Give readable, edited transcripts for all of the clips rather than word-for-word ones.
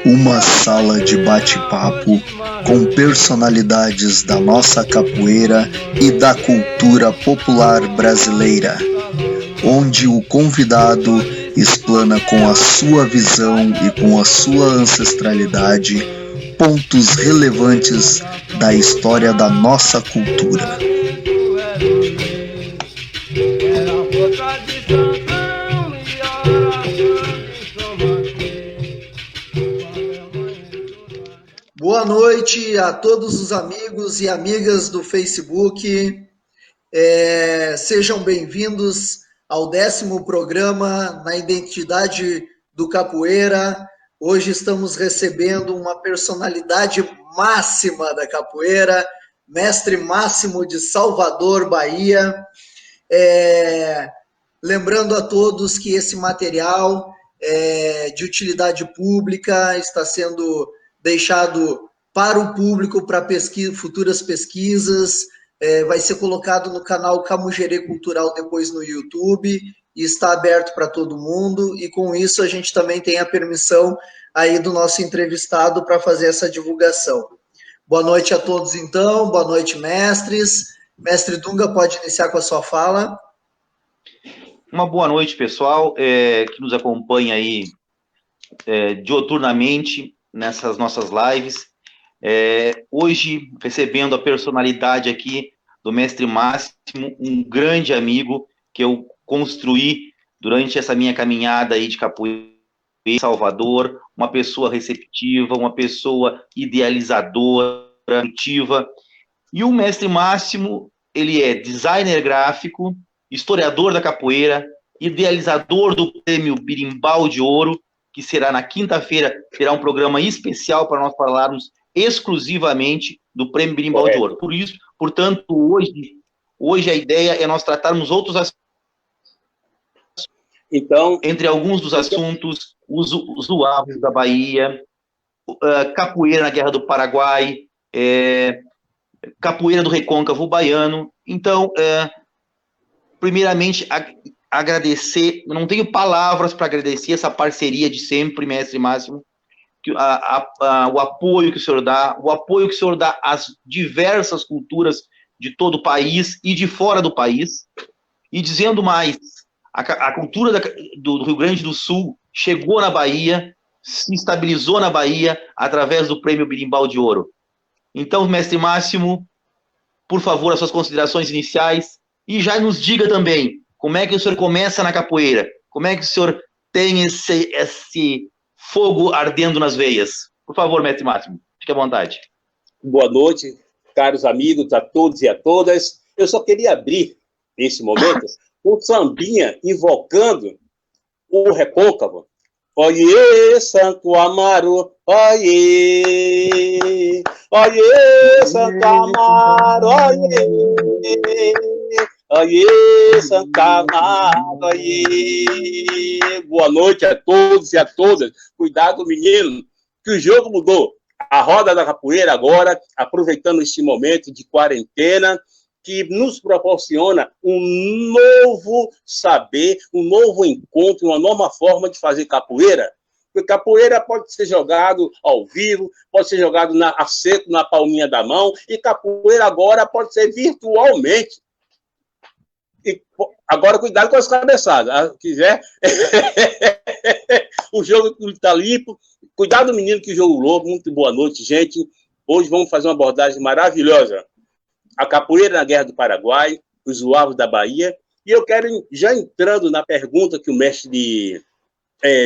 Uma sala de bate-papo com personalidades da nossa capoeira e da cultura popular brasileira, onde o convidado explana com a sua visão e com a sua ancestralidade pontos relevantes da história da nossa cultura. Boa noite a todos os amigos e amigas do Facebook. Sejam bem-vindos ao 10º programa na Identidade do Capoeira. Hoje estamos recebendo uma personalidade máxima da capoeira, mestre Máximo de Salvador, Bahia. Lembrando a todos que esse material de utilidade pública está sendo deixado para o público para futuras pesquisas, vai ser colocado no canal Camugere Cultural depois no YouTube e está aberto para todo mundo, e com isso a gente também tem a permissão aí do nosso entrevistado para fazer essa divulgação. Boa noite a todos então, boa noite mestres. Mestre Dunga, pode iniciar com a sua fala. Uma boa noite, pessoal, que nos acompanha aí dioturnamente nessas nossas lives. Hoje, recebendo a personalidade aqui do mestre Máximo, um grande amigo que eu construí durante essa minha caminhada aí de capoeira em Salvador, uma pessoa receptiva, uma pessoa idealizadora, ativa. E o mestre Máximo, ele é designer gráfico, historiador da capoeira, idealizador do prêmio Birimbau de Ouro, que será na quinta-feira, terá um programa especial para nós falarmos exclusivamente do prêmio Birimbau de Ouro. Por isso, portanto, hoje a ideia é nós tratarmos outros assuntos. Então, entre alguns dos assuntos, os uavos da Bahia, capoeira na Guerra do Paraguai, capoeira do Recôncavo Baiano. Então, primeiramente, agradecer, não tenho palavras para agradecer essa parceria de sempre, mestre Máximo, o apoio que o senhor dá às diversas culturas de todo o país e de fora do país. E dizendo mais, a cultura do Rio Grande do Sul chegou na Bahia, se estabilizou na Bahia através do prêmio Birimbau de Ouro. Então, mestre Máximo, por favor, as suas considerações iniciais, e já nos diga também como é que o senhor começa na capoeira, como é que o senhor tem esse fogo ardendo nas veias. Por favor, mestre Máximo, fique à vontade. Boa noite, caros amigos, a todos e a todas. Eu só queria abrir, nesse momento, um sambinha invocando o Recôncavo. Oiê, Santo Amaro, oiê, oiê, Santo Amaro, oiê, oiê, Santo Amaro, oiê. Boa noite a todos e a todas. Cuidado, menino, que o jogo mudou. A roda da capoeira agora, aproveitando este momento de quarentena, que nos proporciona um novo saber, um novo encontro, uma nova forma de fazer capoeira. Porque capoeira pode ser jogado ao vivo, pode ser jogado a seco, na palminha da mão, e capoeira agora pode ser virtualmente. E agora, cuidado com as cabeçadas. Se quiser, o jogo está limpo. Cuidado, menino, que o jogo louco. Muito boa noite, gente. Hoje vamos fazer uma abordagem maravilhosa. A capoeira na Guerra do Paraguai, os uavos da Bahia. E eu quero, já entrando na pergunta que o mestre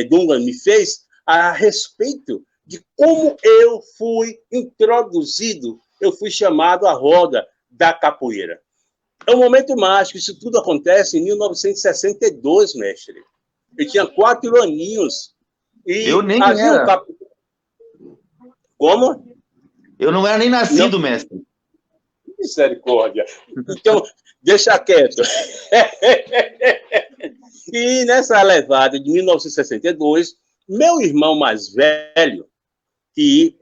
Dunga me fez, a respeito de como eu fui introduzido, eu fui chamado à roda da capoeira. É um momento mágico, isso tudo acontece em 1962, mestre. Eu tinha 4 aninhos. E eu nem era. Como? Eu não era nem nascido, não. Mestre. Misericórdia. Então, deixa quieto. E nessa levada de 1962, meu irmão mais velho, que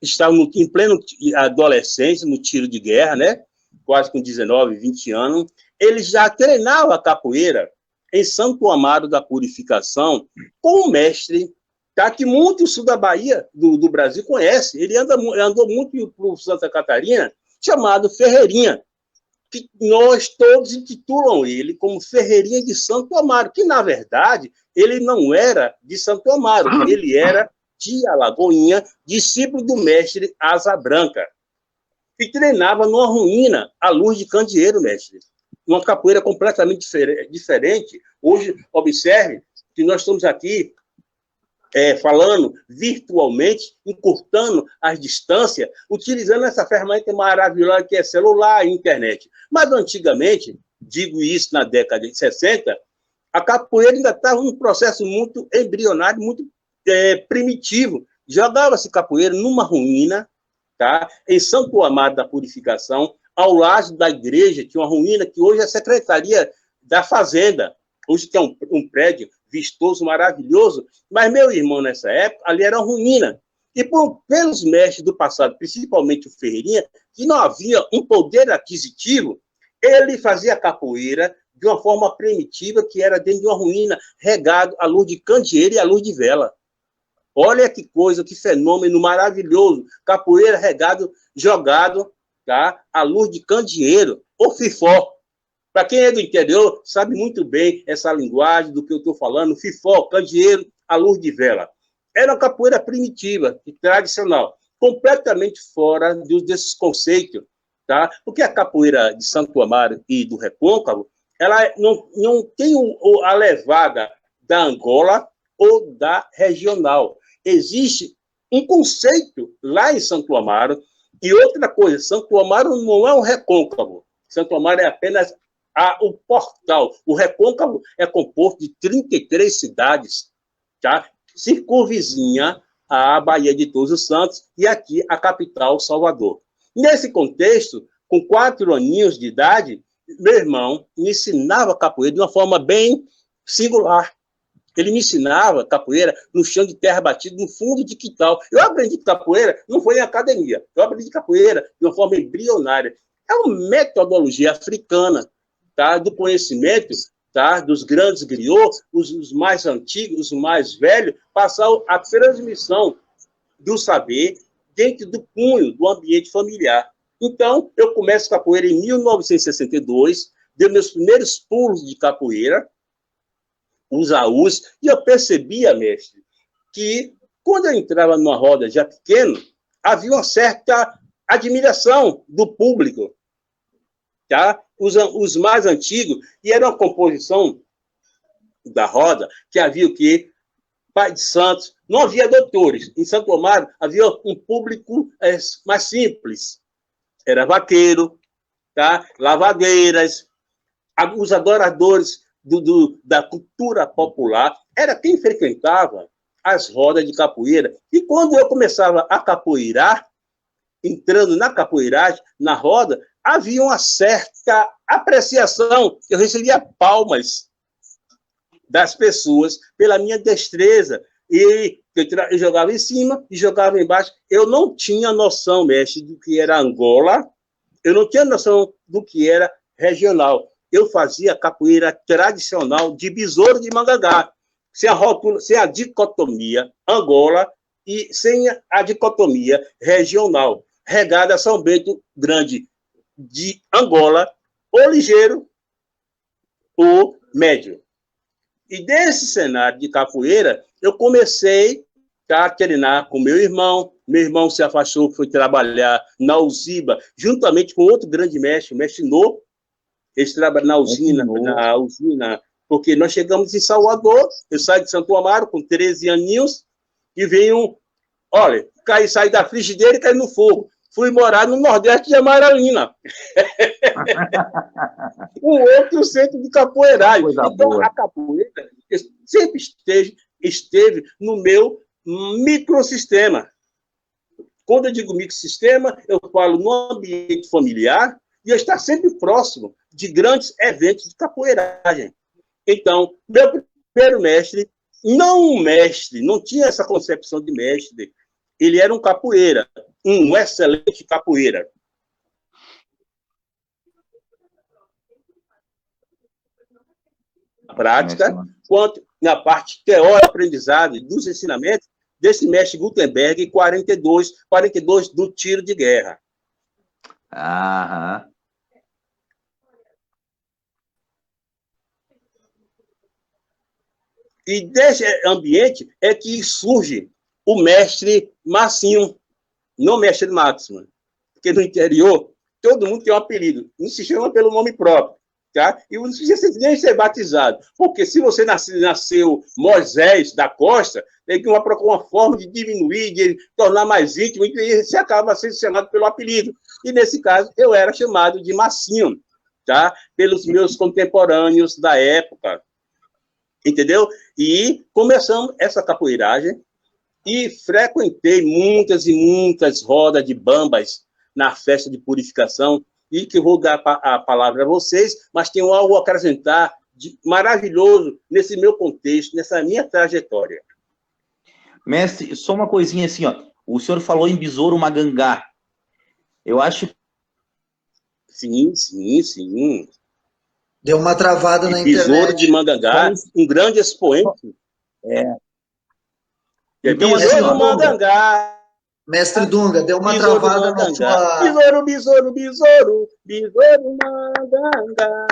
estava em plena adolescência, no tiro de guerra, né? Quase com 19, 20 anos, ele já treinava capoeira em Santo Amaro da Purificação com o mestre tá? Que muito o sul da Bahia, do Brasil, conhece. Ele andou muito para Santa Catarina, chamado Ferreirinha, que nós todos intitulam ele como Ferreirinha de Santo Amaro, que, na verdade, ele não era de Santo Amaro, ele era de Alagoinha, discípulo do mestre Asa Branca, e treinava numa ruína à luz de candeeiro, mestre. Uma capoeira completamente diferente. Hoje, observe que nós estamos aqui falando virtualmente, encurtando as distâncias, utilizando essa ferramenta maravilhosa que é celular e internet. Mas, antigamente, digo isso na década de 60, a capoeira ainda estava num processo muito embrionário, muito primitivo. Jogava-se capoeira numa ruína, tá? Em Santo Amaro da Purificação, ao lado da igreja, que é uma ruína que hoje é a Secretaria da Fazenda. Hoje tem um prédio vistoso, maravilhoso, mas meu irmão, nessa época, ali era uma ruína. E pelos mestres do passado, principalmente o Ferreirinha, que não havia um poder aquisitivo, ele fazia capoeira de uma forma primitiva, que era dentro de uma ruína, regado à luz de candeeiro e à luz de vela. Olha que coisa, que fenômeno maravilhoso. Capoeira regado, jogado, tá? À luz de candeeiro, ou fifó. Para quem é do interior, sabe muito bem essa linguagem do que eu estou falando, fifó, candeeiro, à luz de vela. Era uma capoeira primitiva e tradicional, completamente fora desses conceitos, tá? Porque a capoeira de Santo Amaro e do Recôncavo, ela não tem a levada da Angola ou da regional. Existe um conceito lá em Santo Amaro, e outra coisa, Santo Amaro não é um recôncavo. Santo Amaro é apenas o portal. O Recôncavo é composto de 33 cidades, tá? Circunvizinha a Baía de Todos os Santos e aqui a capital, Salvador. Nesse contexto, com 4 aninhos de idade, meu irmão me ensinava capoeira de uma forma bem singular. Ele me ensinava capoeira no chão de terra batido, no fundo de quintal. Eu aprendi capoeira, não foi em academia, eu aprendi capoeira de uma forma embrionária. É uma metodologia africana, tá? Do conhecimento, tá? Dos grandes griots, os mais antigos, os mais velhos, passar a transmissão do saber dentro do punho, do ambiente familiar. Então, eu começo capoeira em 1962, dei meus primeiros pulos de capoeira, os AUs, e eu percebia, mestre, que quando eu entrava numa roda já pequeno, havia uma certa admiração do público, tá? Os mais antigos, e era uma composição da roda que havia o quê? Pai de Santos, não havia doutores. Em Santo Amaro havia um público mais simples. Era vaqueiro, tá? Lavadeiras, os adoradores da cultura popular, era quem frequentava as rodas de capoeira. E quando eu começava a capoeirar, entrando na capoeiragem, na roda, havia uma certa apreciação. Eu recebia palmas das pessoas pela minha destreza. E eu jogava em cima e jogava embaixo. Eu não tinha noção, mestre, do que era Angola. Eu não tinha noção do que era regional. Eu fazia capoeira tradicional de besouro de Mangangá, sem a rótula, sem a dicotomia Angola e sem a dicotomia regional. Regada a São Bento Grande de Angola, ou ligeiro, ou médio. E desse cenário de capoeira, eu comecei a treinar com meu irmão. Meu irmão se afastou, foi trabalhar na Uziba, juntamente com outro grande mestre, o mestre Nô. Eles trabalham na usina, porque nós chegamos em Salvador, eu saí de Santo Amaro com 13 aninhos, e venho, olha, saí da frigideira e caí no fogo. Fui morar no Nordeste de Amaralina. Um outro centro de capoeiragem. Então, boa. A capoeira sempre esteve no meu microsistema. Quando eu digo microsistema, eu falo no ambiente familiar e eu estar sempre próximo de grandes eventos de capoeiragem. Então, meu primeiro mestre, não tinha essa concepção de mestre. Ele era um capoeira, um excelente capoeira. Prática, quanto na parte teórica, aprendizado dos ensinamentos desse mestre Gutenberg em 42 do tiro de guerra. Aham. E desse ambiente é que surge o mestre Massinho, não mestre Máximo, porque no interior todo mundo tem um apelido, não se chama pelo nome próprio, tá? E não precisa nem ser batizado, porque se você nasceu Moisés da Costa, tem que procurar uma forma de diminuir, de tornar mais íntimo, e você acaba sendo chamado pelo apelido. E nesse caso eu era chamado de Massinho, tá? Pelos meus contemporâneos da época, entendeu? E começamos essa capoeiragem e frequentei muitas e muitas rodas de bambas na festa de purificação, e que eu vou dar a palavra a vocês, mas tenho algo a acrescentar de maravilhoso nesse meu contexto, nessa minha trajetória. Mestre, só uma coisinha assim, ó. O senhor falou em Besouro Magangá. Eu acho... Sim, sim, sim. Deu uma travada na internet. Besouro de Magangá, um grande expoente. Então, Besouro Magangá. Mestre Dunga, deu uma travada na sua... Besouro, besouro, besouro, besouro Magangá.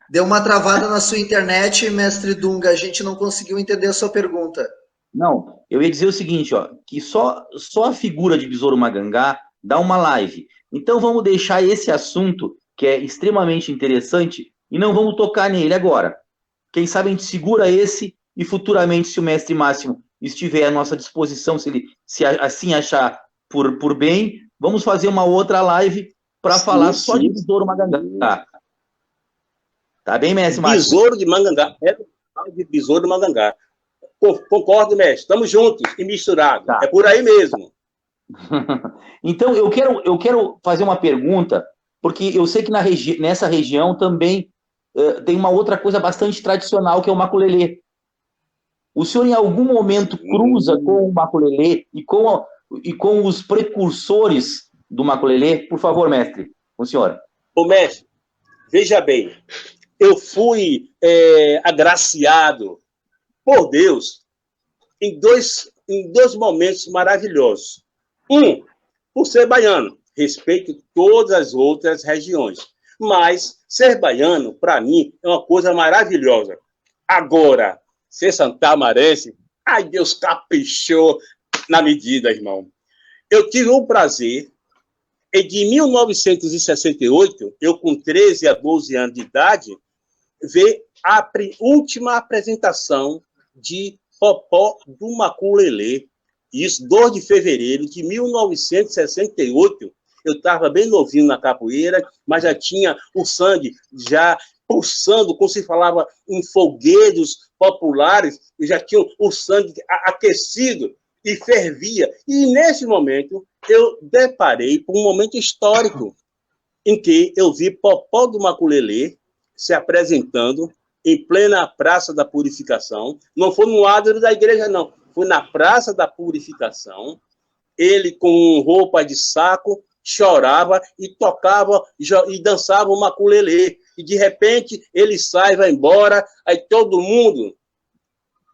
Deu uma travada na sua internet, mestre Dunga. A gente não conseguiu entender a sua pergunta. Não, eu ia dizer o seguinte, ó, que só a figura de Besouro Magangá dá uma live. Então vamos deixar esse assunto, que é extremamente interessante, e não vamos tocar nele agora. Quem sabe a gente segura esse e futuramente, se o mestre Máximo estiver à nossa disposição, se ele se assim achar por bem, vamos fazer uma outra live para falar só de Besouro Magangá. Tá bem, mestre Máximo? Besouro de Magangá. É de Besouro de Magangá. Concordo, mestre. Estamos juntos e misturados. Tá. É por aí mesmo. Então, eu quero fazer uma pergunta, porque eu sei que nessa região também tem uma outra coisa bastante tradicional, que é o maculelê. O senhor, em algum momento, cruza com o maculelê e com os precursores do maculelê? Por favor, mestre, o senhor. Ô, mestre, veja bem, eu fui agraciado por Deus em dois momentos maravilhosos. Um, por ser baiano, respeito todas as outras regiões, mas ser baiano, para mim, é uma coisa maravilhosa. Agora, ser santamarense, ai, Deus caprichou na medida, irmão. Eu tive o prazer, de 1968, eu com 13 a 12 anos de idade, ver a última apresentação de Popó do Maculelê. Isso, 2 de fevereiro de 1968, eu estava bem novinho na capoeira, mas já tinha o sangue já pulsando, como se falava em folguedos populares, e já tinha o sangue aquecido e fervia. E nesse momento, eu deparei com um momento histórico em que eu vi Popó do Maculelê se apresentando em plena Praça da Purificação. Não foi no adro da igreja, não. Foi na Praça da Purificação. Ele, com roupa de saco, chorava e tocava e dançava o maculelê. E, de repente, ele sai, vai embora, aí todo mundo,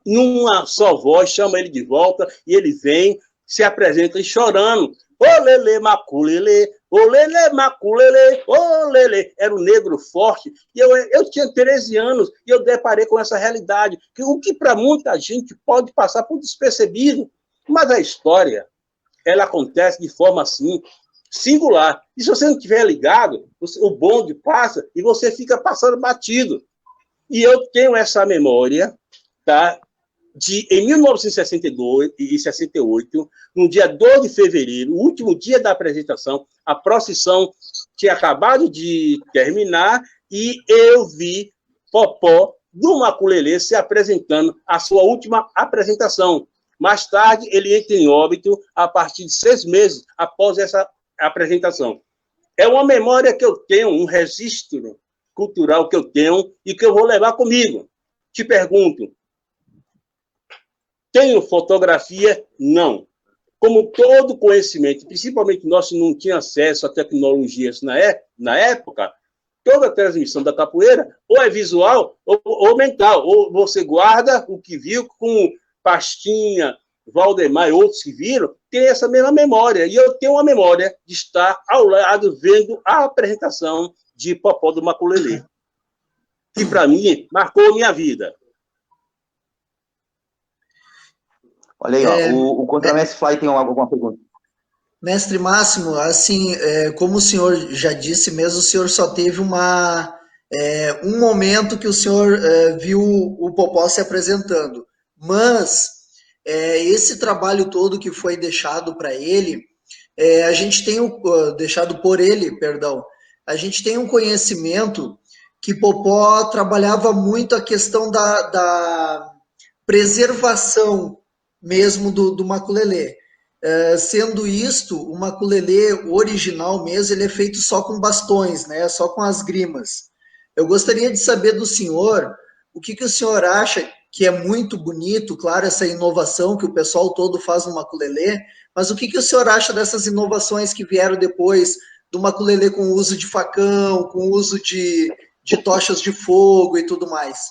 numa só voz, chama ele de volta, e ele vem, se apresenta chorando. Ô, lelê, maculelê, ô, lelê, maculelê, ô, lelê. Era um negro forte. E eu tinha 13 anos e eu deparei com essa realidade. O que para muita gente pode passar por despercebido. Mas a história, ela acontece de forma assim, singular. E se você não estiver ligado, o bonde passa e você fica passando batido. E eu tenho essa memória, tá? Em 1962 e 68, no dia 2 de fevereiro, o último dia da apresentação, a procissão tinha acabado de terminar e eu vi Popó do Maculelê se apresentando a sua última apresentação. Mais tarde, ele entra em óbito a partir de 6 meses após essa apresentação. É uma memória que eu tenho, um registro cultural que eu tenho e que eu vou levar comigo. Te pergunto, tenho fotografia? Não. Como todo conhecimento, principalmente nós não tínhamos acesso a tecnologias na época, toda a transmissão da capoeira ou é visual ou mental. Ou você guarda o que viu com Pastinha, Valdemar e outros que viram, tem essa mesma memória. E eu tenho uma memória de estar ao lado vendo a apresentação de Popó do Maculelê, que, para mim, marcou a minha vida. Olha aí, ó, o Contramestre Fly tem alguma pergunta? Mestre Máximo, assim, como o senhor já disse mesmo, o senhor só teve um momento que o senhor viu o Popó se apresentando, mas esse trabalho todo que foi deixado para ele, a gente tem deixado por ele, perdão, a gente tem um conhecimento que Popó trabalhava muito a questão da preservação mesmo do maculelê. Sendo isto, o maculelê original mesmo, ele é feito só com bastões, né? Só com as grimas. Eu gostaria de saber do senhor, o que o senhor acha, que é muito bonito, claro, essa inovação que o pessoal todo faz no maculelê, mas o que o senhor acha dessas inovações que vieram depois do maculelê com o uso de facão, com o uso de tochas de fogo e tudo mais?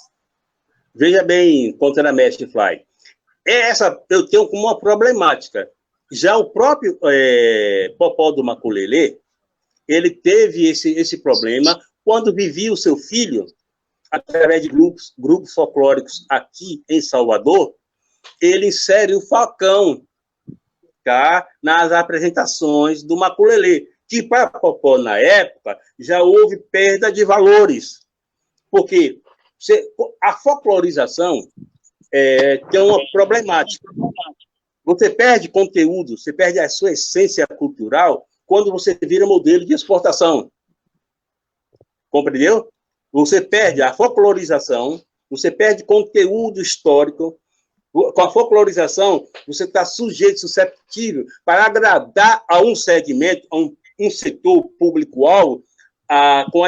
Veja bem, Contramestre Fly, essa eu tenho como uma problemática. Já o próprio Popó do Maculelê, ele teve esse problema quando vivia o seu filho, através de grupos folclóricos aqui em Salvador, ele insere o facão, tá, nas apresentações do maculelê, que para Popó, na época, já houve perda de valores, porque a folclorização tem uma problemática. Você perde conteúdo, você perde a sua essência cultural quando você vira modelo de exportação. Compreendeu? Você perde a folclorização, você perde conteúdo histórico. Com a folclorização, você está sujeito, susceptível para agradar a um segmento, a um setor público-alvo, com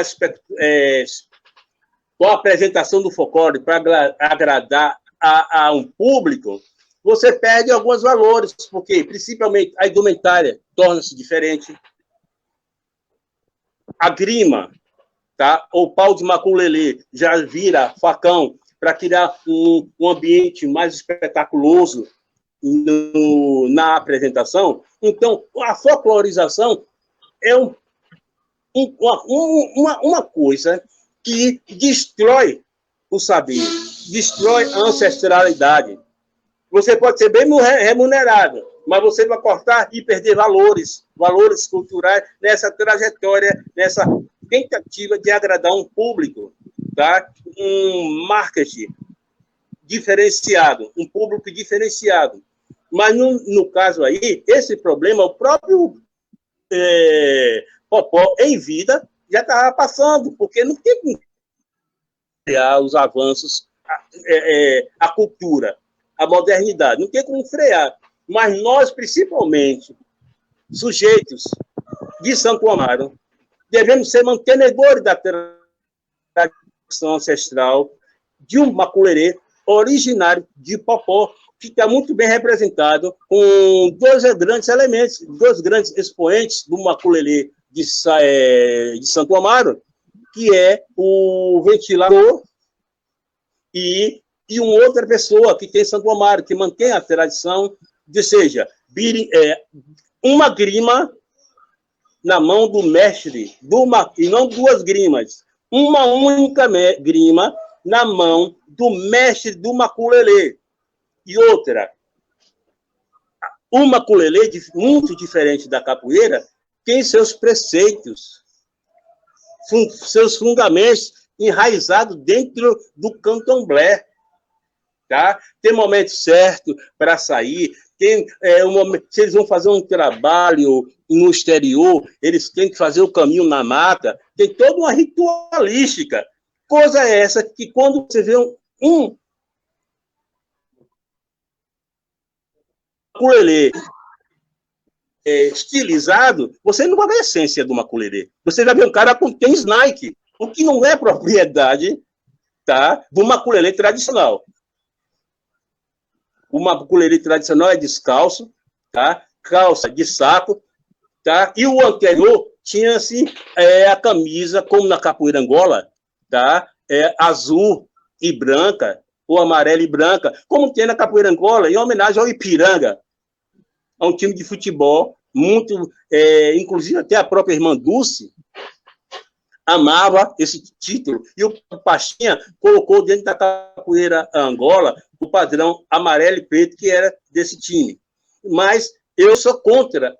a apresentação do folclore para agradar a um público. Você perde alguns valores, porque, principalmente, a indumentária torna-se diferente. A grima, tá? O pau de maculelê já vira facão para criar um ambiente mais espetaculoso na apresentação. Então, a folclorização é uma coisa que destrói o saber, destrói a ancestralidade. Você pode ser bem remunerado, mas você vai cortar e perder valores culturais nessa trajetória, nessa tentativa de agradar um público, tá? Um marketing diferenciado, um público diferenciado. Mas, no caso aí, esse problema, o próprio Popó, em vida, já estava passando, porque não tem como criar os avanços, a cultura, a modernidade, não tem como frear. Mas nós, principalmente, sujeitos de Santo Amaro, devemos ser mantenedores da tradição ancestral de um maculelê originário de Popó, que está muito bem representado com dois grandes elementos, dois grandes expoentes do maculelê de Santo Amaro, que é o ventilador e uma outra pessoa que tem Santo Amaro, que mantém a tradição, seja, uma grima na mão do mestre, e não duas grimas, uma única grima na mão do mestre do maculelê. E outra, o maculelê, muito diferente da capoeira, tem seus preceitos, seus fundamentos enraizados dentro do candomblé. Tá? Tem momento certo para sair, se eles vão fazer um trabalho no exterior, eles têm que fazer o caminho na mata, tem toda uma ritualística. Coisa essa que quando você vê um maculelê estilizado, você não vai ver a essência do maculelê. Você vai ver um cara com tênis Nike, o que não é propriedade, tá, do maculelê tradicional. O maculelê tradicional é descalço, tá? Calça de saco, tá? E o anterior tinha-se a camisa, como na capoeira Angola, tá? Azul e branca, ou amarela e branca, como tem na capoeira Angola, em homenagem ao Ipiranga, a um time de futebol, muito, inclusive até a própria irmã Dulce amava esse título, e o Pastinha colocou dentro da capoeira Angola o padrão amarelo e preto, que era desse time. Mas eu sou contra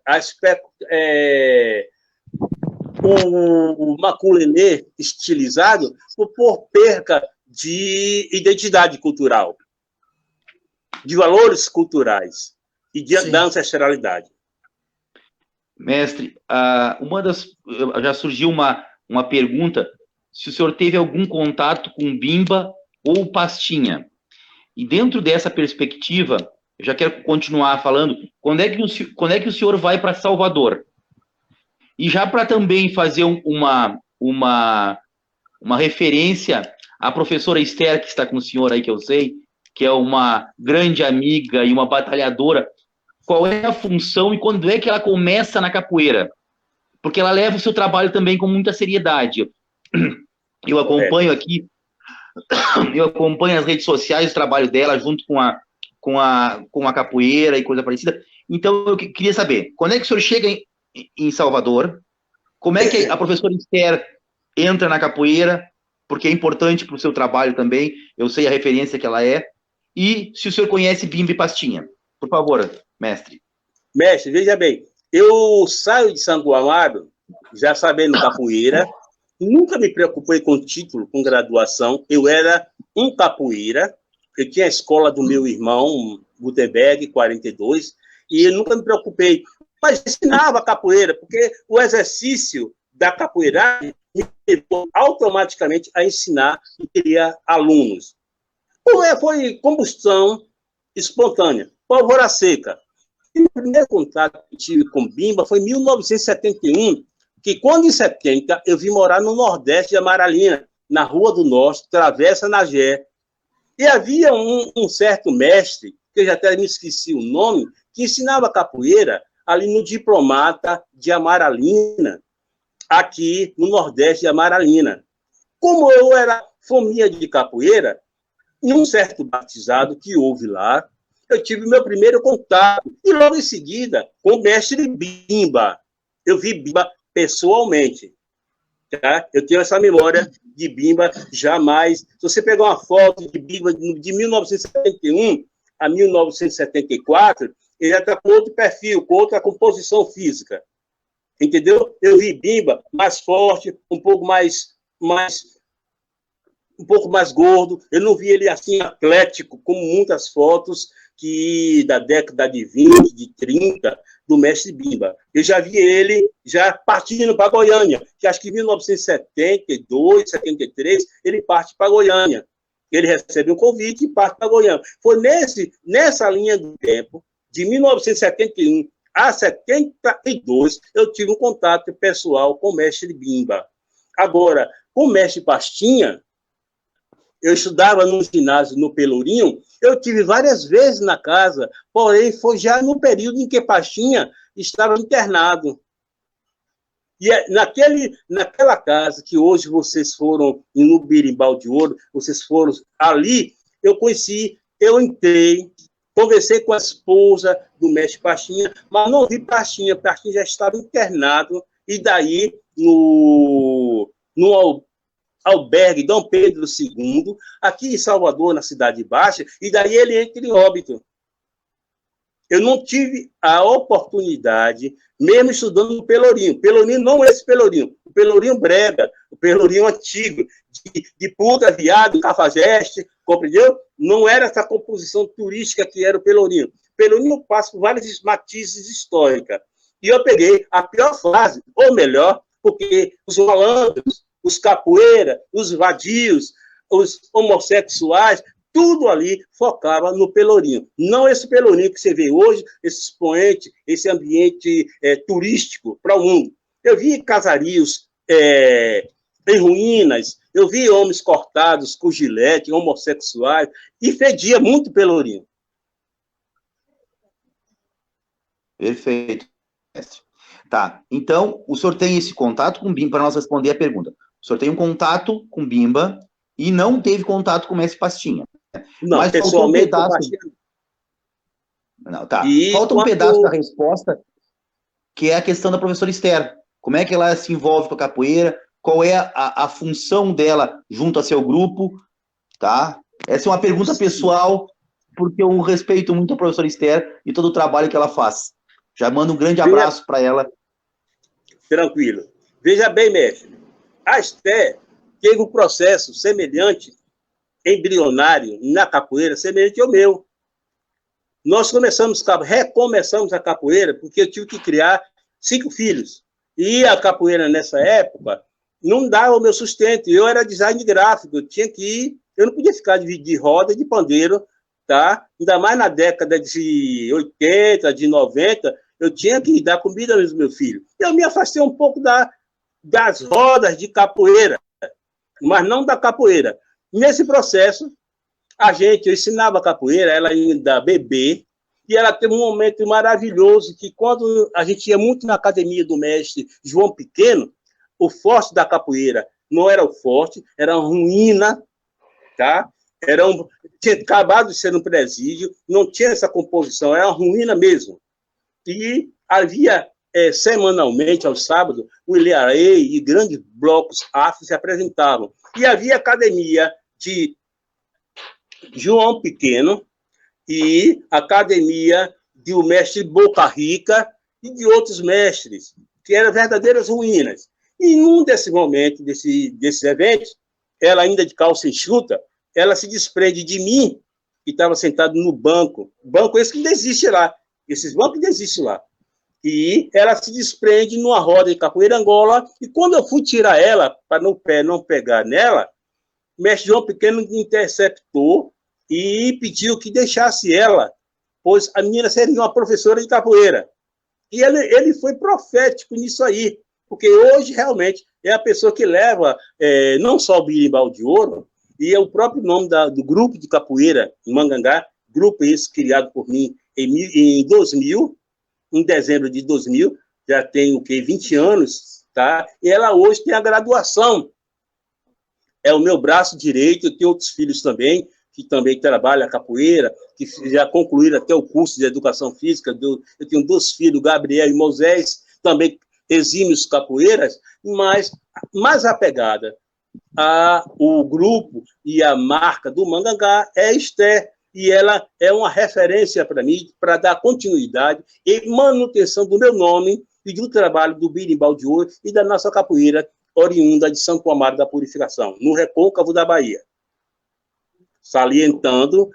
o maculelê estilizado por perca de identidade cultural, de valores culturais e da ancestralidade. Mestre, já surgiu uma pergunta se o senhor teve algum contato com Bimba ou Pastinha. E dentro dessa perspectiva, eu já quero continuar falando, quando é que o senhor vai para Salvador? E já para também fazer uma referência à professora Esther, que está com o senhor aí, que eu sei, que é uma grande amiga e uma batalhadora, qual é a função e quando é que ela começa na capoeira? Porque ela leva o seu trabalho também com muita seriedade. Eu acompanho aqui, eu acompanho as redes sociais, o trabalho dela junto com a capoeira e coisa parecida. Então, eu queria saber, quando é que o senhor chega em Salvador? Como é que a professora Esther entra na capoeira? Porque é importante para o seu trabalho também, eu sei a referência que ela é. E se o senhor conhece Bimba e Pastinha? Por favor, mestre. Mestre, veja bem, eu saio de Santo Amaro, já sabendo capoeira, nunca me preocupei com título, com graduação, eu era um capoeira, eu tinha a escola do meu irmão, Gutenberg, 42, e eu nunca me preocupei, mas ensinava capoeira, porque o exercício da capoeira me levou automaticamente a ensinar e criar alunos. Foi combustão espontânea, pólvora seca. E o primeiro contato que tive com Bimba foi em 1971, que quando em 70 eu vim morar no Nordeste de Amaralina, na Rua do Norte, Travessa Nagé. E havia um certo mestre, que eu já até me esqueci o nome, que ensinava capoeira ali no Diplomata de Amaralina, aqui no Nordeste de Amaralina. Como eu era fominha de capoeira, em um certo batizado que houve lá, eu tive meu primeiro contato. E logo em seguida, com o mestre Bimba. Eu vi Bimba pessoalmente. Tá? Eu tenho essa memória de Bimba jamais. Se você pegar uma foto de Bimba de 1971 a 1974, ele já está com outro perfil, com outra composição física. Entendeu? Eu vi Bimba mais forte, um pouco mais gordo. Eu não vi ele assim atlético, como muitas fotos da década de 20, de 30, do mestre Bimba. Eu já vi ele já partindo para Goiânia, que acho que em 1972, 73, ele parte para Goiânia. Ele recebe um convite e parte para Goiânia. Foi nessa linha do tempo, de 1971 a 72, eu tive um contato pessoal com o mestre Bimba. Agora, com o mestre Pastinha, eu estudava no ginásio, no Pelourinho, eu tive várias vezes na casa, porém foi já no período em que Pastinha estava internado. E naquela casa que hoje vocês foram no Birimbau de Ouro, vocês foram ali, eu entrei, conversei com a esposa do mestre Pastinha, mas não vi Pastinha já estava internado, e daí no albergue Dom Pedro II, aqui em Salvador, na Cidade Baixa, e daí ele entra em óbito. Eu não tive a oportunidade, mesmo estudando no Pelourinho. Pelourinho não é esse Pelourinho, o Pelourinho brega, o Pelourinho antigo, de puta, viado, cafajeste, compreendeu? Não era essa composição turística que era o Pelourinho. O Pelourinho passa por várias matizes históricas. E eu peguei a pior fase, ou melhor, porque os malandros, os capoeiras, os vadios, os homossexuais, tudo ali focava no Pelourinho. Não esse Pelourinho que você vê hoje, esse expoente, esse ambiente turístico para o mundo. Eu vi casarios em ruínas, eu vi homens cortados com gilete, homossexuais, e fedia muito Pelourinho. Perfeito. Tá. Então, o senhor tem esse contato com o Bimba, para nós responder a pergunta. O senhor tem um contato com o Bimba e não teve contato com o mestre Pastinha. Não, mas pessoalmente, faltou um pedaço. Não, tá. Falta um pedaço da resposta, que é a questão da professora Esther. Como é que ela se envolve com a capoeira? Qual é a função dela junto a seu grupo? Tá? Essa é uma pergunta pessoal, porque eu respeito muito a professora Esther e todo o trabalho que ela faz. Já mando um grande abraço para ela. Tranquilo. Veja bem, mestre. A Esther teve um processo semelhante, embrionário, na capoeira, semelhante ao meu. Nós recomeçamos a capoeira porque eu tive que criar 5 filhos. E a capoeira, nessa época, não dava o meu sustento. Eu era design gráfico, eu não podia ficar de roda, de pandeiro, tá? Ainda mais na década de 80, de 90, eu tinha que dar comida aos meus filhos. Eu me afastei um pouco das rodas de capoeira, mas não da capoeira. Nesse processo, eu ensinava capoeira, ela ainda bebê, e ela teve um momento maravilhoso, que quando a gente ia muito na academia do mestre João Pequeno, o forte da capoeira não era o forte, era uma ruína, tá? Tinha acabado de ser um presídio, não tinha essa composição, era uma ruína mesmo. E havia, semanalmente, aos sábados, o Ilharei e grandes blocos afro se apresentavam. E havia academia de João Pequeno e academia do mestre Boca Rica e de outros mestres, que eram verdadeiras ruínas. E num desses momentos, desses eventos, ela ainda de calça enxuta, ela se desprende de mim, que estava sentado no banco esse que ainda existe lá, esses bancos ainda existem lá. E ela se desprende numa roda de capoeira Angola, e quando eu fui tirar ela, para o pé não pegar nela, o mestre João Pequeno interceptou e pediu que deixasse ela, pois a menina seria uma professora de capoeira. E ele foi profético nisso aí, porque hoje, realmente, é a pessoa que leva não só o birimbau de ouro, e é o próprio nome do grupo de capoeira em Mangangá, grupo esse criado por mim em 2000, em dezembro de 2000, já tem 20 anos, tá? E ela hoje tem a graduação. É o meu braço direito, eu tenho outros filhos também, que também trabalham a capoeira, que já concluíram até o curso de educação física. Eu tenho 2 filhos, Gabriel e Moisés, também exímios capoeiras, mas mais apegada o grupo e a marca do Mangangá é Esther, e ela é uma referência para mim, para dar continuidade e manutenção do meu nome e do trabalho do birimbau de ouro e da nossa capoeira oriunda de Santo Amaro da Purificação, no recôncavo da Bahia. Salientando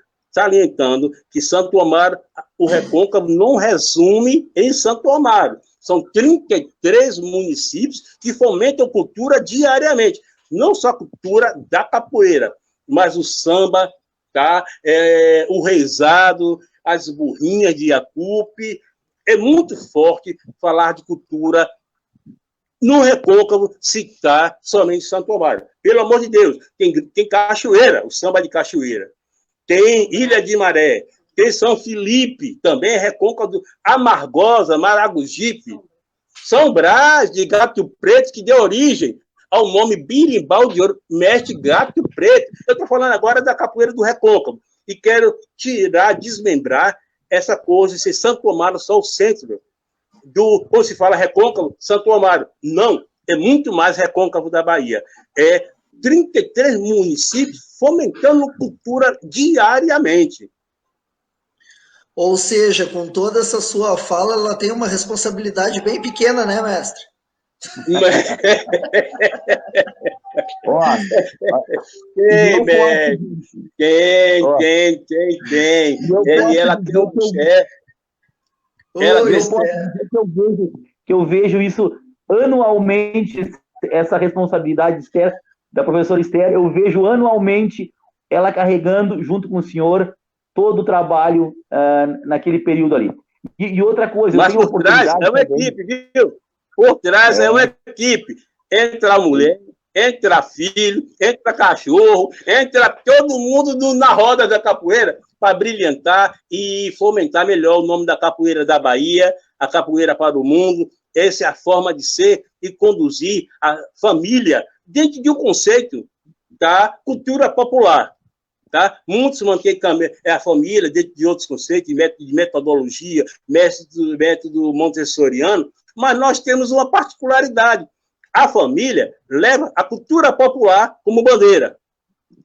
que Santo Amaro, o recôncavo não resume em Santo Amaro. São 33 municípios que fomentam cultura diariamente. Não só a cultura da capoeira, mas o samba, tá? O reizado, as burrinhas de Iacupe. É muito forte falar de cultura no recôncavo, citar somente Santo Amaro. Pelo amor de Deus, tem cachoeira, o samba de cachoeira. Tem Ilha de Maré, tem São Felipe, também é recôncavo, Amargosa, Maragogipe. São Brás, de Gato Preto, que deu origem ao nome birimbau de ouro, mestre Gato Preto. Eu estou falando agora da capoeira do recôncavo, e quero desmembrar essa coisa de ser Santo Amaro só o centro quando se fala recôncavo, Santo Amaro. Não, é muito mais recôncavo da Bahia. É 33 municípios fomentando cultura diariamente. Ou seja, com toda essa sua fala, ela tem uma responsabilidade bem pequena, né, mestre? Tem. E ela tem um chefe. Eu vejo isso anualmente, essa responsabilidade da professora Esther, eu vejo anualmente ela carregando, junto com o senhor, todo o trabalho naquele período ali. E outra coisa... Mas por trás é uma equipe, viu? Por trás é uma equipe. Entra a mulher, entra filho, entra cachorro, entra todo mundo na roda da capoeira para brilhantar e fomentar melhor o nome da capoeira da Bahia, a capoeira para o mundo, essa é a forma de ser e conduzir a família dentro de um conceito da cultura popular. Tá? Muitos mantêm a família dentro de outros conceitos, de metodologia, método montessoriano, mas nós temos uma particularidade. A família leva a cultura popular como bandeira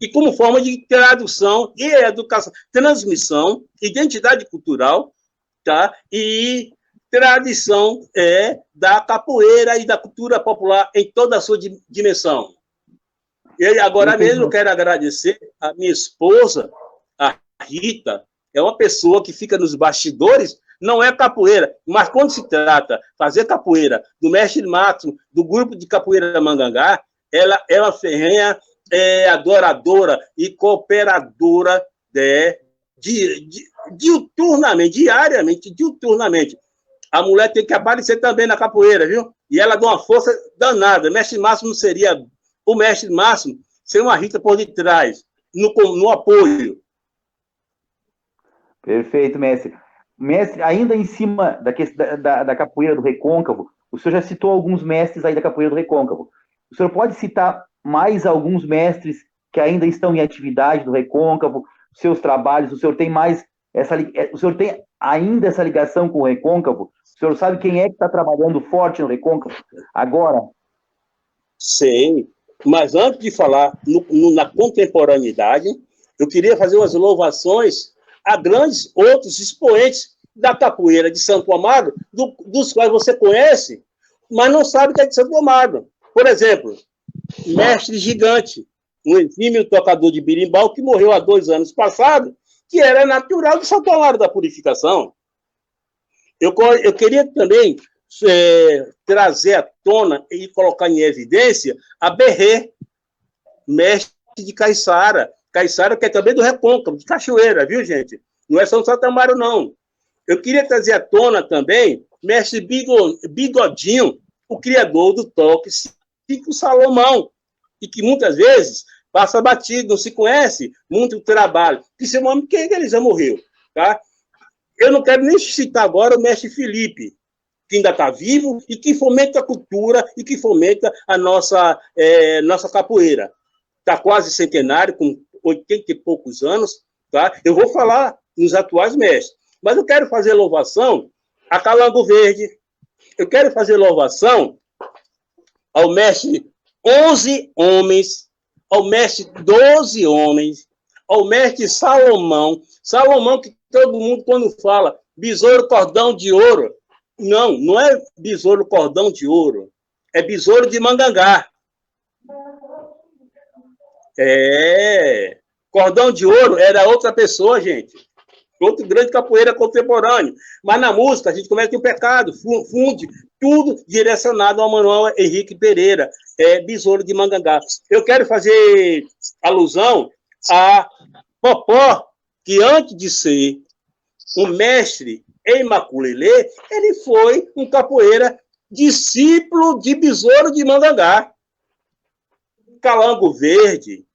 e como forma de tradução e educação, transmissão, identidade cultural, tá? E tradição da capoeira e da cultura popular em toda a sua dimensão. E agora mesmo eu quero agradecer a minha esposa, a Rita, é uma pessoa que fica nos bastidores, não é capoeira, mas quando se trata de fazer capoeira do mestre Máximo, do grupo de capoeira Mangangá, ela é uma ferrenha adoradora e cooperadora diariamente. A mulher tem que aparecer também na capoeira, viu? E ela dá uma força danada. O mestre Máximo não seria o mestre Máximo sem uma Rita por detrás, no apoio. Perfeito, mestre. Mestre, ainda em cima da capoeira do Recôncavo, o senhor já citou alguns mestres aí da capoeira do Recôncavo. O senhor pode citar mais alguns mestres que ainda estão em atividade do Recôncavo, seus trabalhos? O senhor tem o senhor tem ainda essa ligação com o Recôncavo? O senhor sabe quem é que está trabalhando forte no Recôncavo agora? Sei. Mas antes de falar na contemporaneidade, eu queria fazer umas louvações a grandes outros expoentes da capoeira de Santo Amaro, dos quais você conhece, mas não sabe que é de Santo Amaro. Por exemplo, Mestre Gigante, um exímio tocador de berimbau que morreu há 2 anos passados, que era natural de Santo Amaro da Purificação. Eu queria também trazer à tona e colocar em evidência a Berrê, mestre de Caiçara. Caiçara, que é também do Recôncavo, de Cachoeira, viu, gente? Não é São Santo Amaro, não. Eu queria trazer à tona também mestre Bigodinho, o criador do toque Chico Salomão, e que muitas vezes passa batido, não se conhece muito o trabalho. Que seu nome, que ele já morreu, tá? Eu não quero nem citar agora o mestre Felipe, que ainda está vivo e que fomenta a cultura e que fomenta a nossa capoeira. Está quase centenário, com 80 e poucos anos, tá? Eu vou falar nos atuais mestres, mas eu quero fazer louvação a Calango Verde, eu quero fazer louvação ao mestre 11 homens, ao mestre 12 homens, ao mestre Salomão, que todo mundo, quando fala besouro cordão de ouro, não é besouro cordão de ouro, é besouro de Mangangá. Cordão de ouro era outra pessoa, gente. Outro grande capoeira contemporâneo. Mas na música a gente comete um pecado, funde tudo direcionado ao Manuel Henrique Pereira, besouro de Mangangá. Eu quero fazer alusão a Popó, que antes de ser um mestre em maculelê, ele foi um capoeira discípulo de besouro de Mangangá. Calango Verde,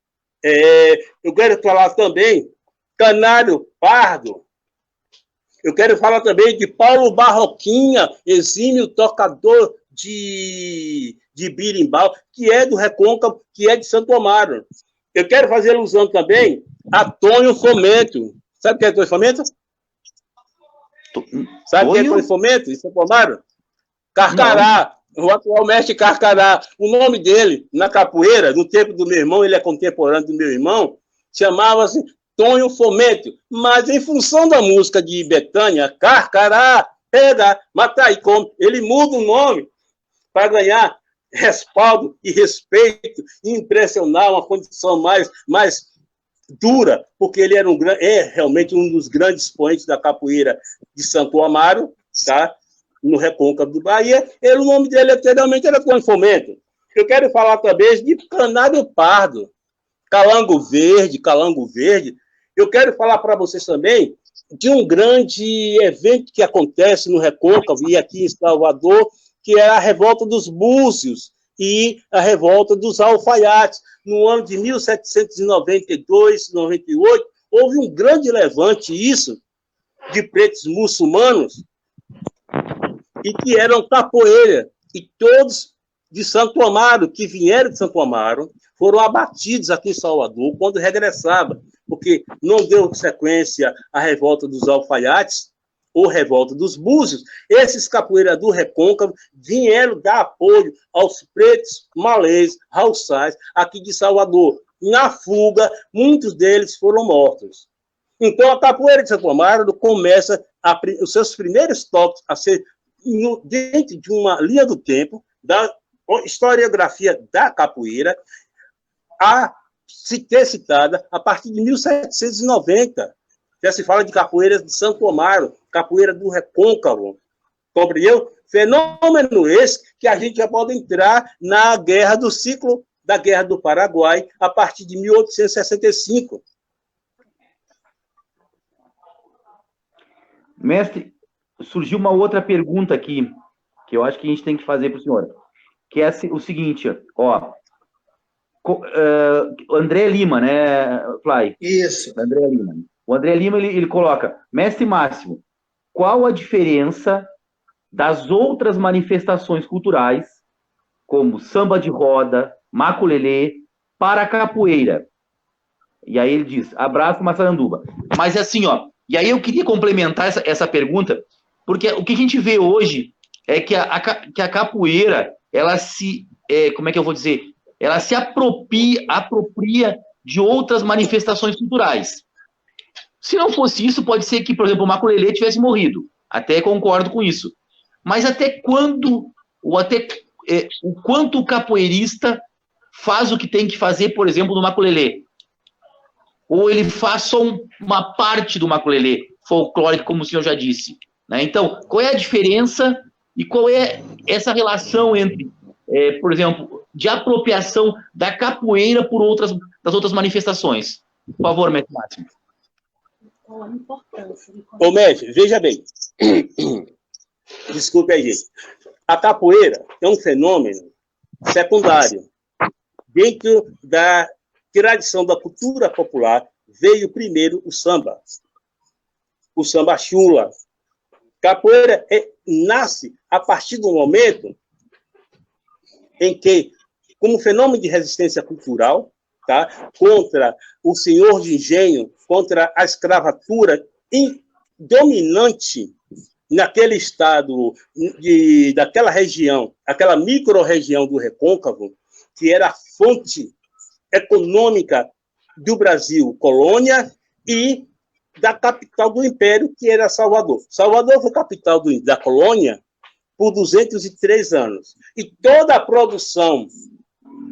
eu quero falar também Canário Pardo, eu quero falar também de Paulo Barroquinha, exímio tocador de birimbau, que é do Recôncavo, que é de Santo Amaro. Eu quero fazer alusão também a Tonho Fomento. Sabe quem é Tonho Fomento? Sabe quem é Tonho Fomento, de Santo Amaro? Carcará. Não. O atual mestre Carcará. O nome dele, na capoeira, no tempo do meu irmão, ele é contemporâneo do meu irmão, chamava-se Tonho Fomento. Mas em função da música de Betânia, Carcará, pega, mata e come, ele muda o nome para ganhar respaldo e respeito e impressionar uma condição mais dura, porque ele era realmente um dos grandes expoentes da capoeira de Santo Amaro, tá? No Recôncavo do Bahia. O nome dele anteriormente era Tonho Fomento. Eu quero falar também de Canário Pardo, Calango Verde. Eu quero falar para vocês também de um grande evento que acontece no Recôncavo e aqui em Salvador, que é a Revolta dos Búzios e a Revolta dos Alfaiates. No ano de 1792, 98, houve um grande levante, de pretos muçulmanos, e que eram capoeira, e todos de Santo Amaro, que vieram de Santo Amaro, foram abatidos aqui em Salvador quando regressava, porque não deu sequência à revolta dos alfaiates ou revolta dos búzios. Esses capoeiras do Recôncavo vieram dar apoio aos pretos, malês, rauçais, aqui de Salvador. Na fuga, muitos deles foram mortos. Então, a capoeira de Santo Amaro começa os seus primeiros toques a ser dentro de uma linha do tempo da historiografia da capoeira, a se ter citada a partir de 1790. Já se fala de capoeira de Santo Amaro, capoeira do Recôncavo. Compreendeu? Fenômeno esse que a gente já pode entrar na guerra do ciclo da Guerra do Paraguai, a partir de 1865. Mestre, surgiu uma outra pergunta aqui, que eu acho que a gente tem que fazer para o senhor, que é o seguinte, ó, André Lima, né, Fly? Isso. André Lima. O André Lima, ele coloca, Mestre Máximo, qual a diferença das outras manifestações culturais, como samba de roda, maculelê, para a capoeira? E aí ele diz, abraço, Massaranduba. Mas assim, ó, e aí eu queria complementar essa pergunta, porque o que a gente vê hoje é que a capoeira, ela se, como é que eu vou dizer? Ela se apropria de outras manifestações culturais. Se não fosse isso, pode ser que, por exemplo, o maculelê tivesse morrido. Até concordo com isso. Mas até quando, ou até o quanto o capoeirista faz o que tem que fazer, por exemplo, no maculelê? Ou ele faz só uma parte do maculelê folclórico, como o senhor já disse, né? Então, qual é a diferença e qual é essa relação entre, por exemplo, de apropriação da capoeira por das outras manifestações? Por favor, mestre Máximo. Qual a importância? Ô, mestre, veja bem. Desculpe aí, gente. A capoeira é um fenômeno secundário. Dentro da tradição da cultura popular, veio primeiro o samba chula. Capoeira nasce a partir do momento em que, como fenômeno de resistência cultural, tá, contra o senhor de engenho, contra a escravatura dominante naquele estado, daquela região, aquela micro-região do Recôncavo, que era a fonte econômica do Brasil, colônia, e da capital do Império, que era Salvador. Salvador foi capital da colônia por 203 anos. E toda a produção,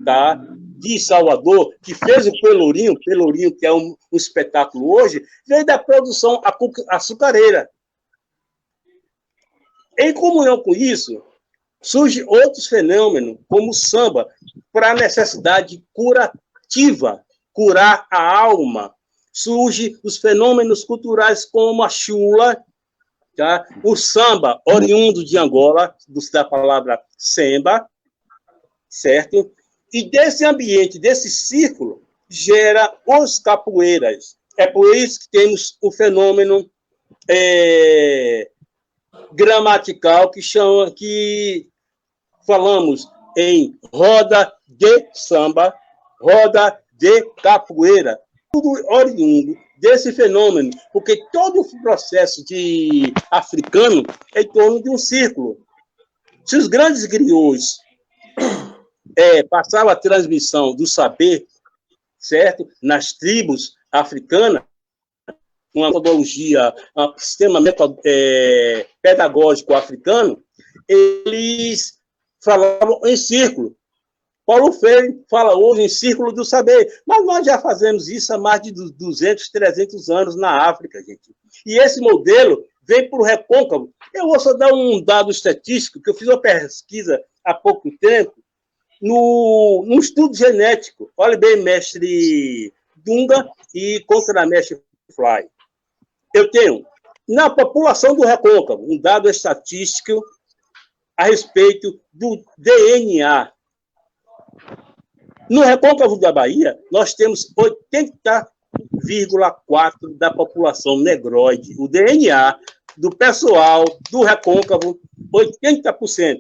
tá, de Salvador, que fez o Pelourinho, que é um espetáculo hoje, veio da produção açucareira. Em comunhão com isso, surgem outros fenômenos, como o samba, para a necessidade curativa, curar a alma. Surgem os fenômenos culturais como a chula, tá? O samba, oriundo de Angola, da palavra semba, certo? E desse ambiente, desse círculo, gera os capoeiras. É por isso que temos o fenômeno gramatical que falamos em roda de samba, roda de capoeira, tudo oriundo desse fenômeno, porque todo o processo africano é em torno de um círculo. Se os grandes griots passavam a transmissão do saber, certo, nas tribos africanas, uma metodologia, um sistema pedagógico africano, eles falavam em círculo. Paulo Freire fala hoje em círculo do saber, mas nós já fazemos isso há mais de 200, 300 anos na África, gente. E esse modelo vem para o Recôncavo. Eu vou só dar um dado estatístico, que eu fiz uma pesquisa há pouco tempo, num estudo genético. Olha bem, mestre Dunga e contramestre Fly. Eu tenho, na população do Recôncavo, um dado estatístico a respeito do DNA. No Recôncavo da Bahia, nós temos 80,4% da população negroide. O DNA do pessoal do Recôncavo, 80%.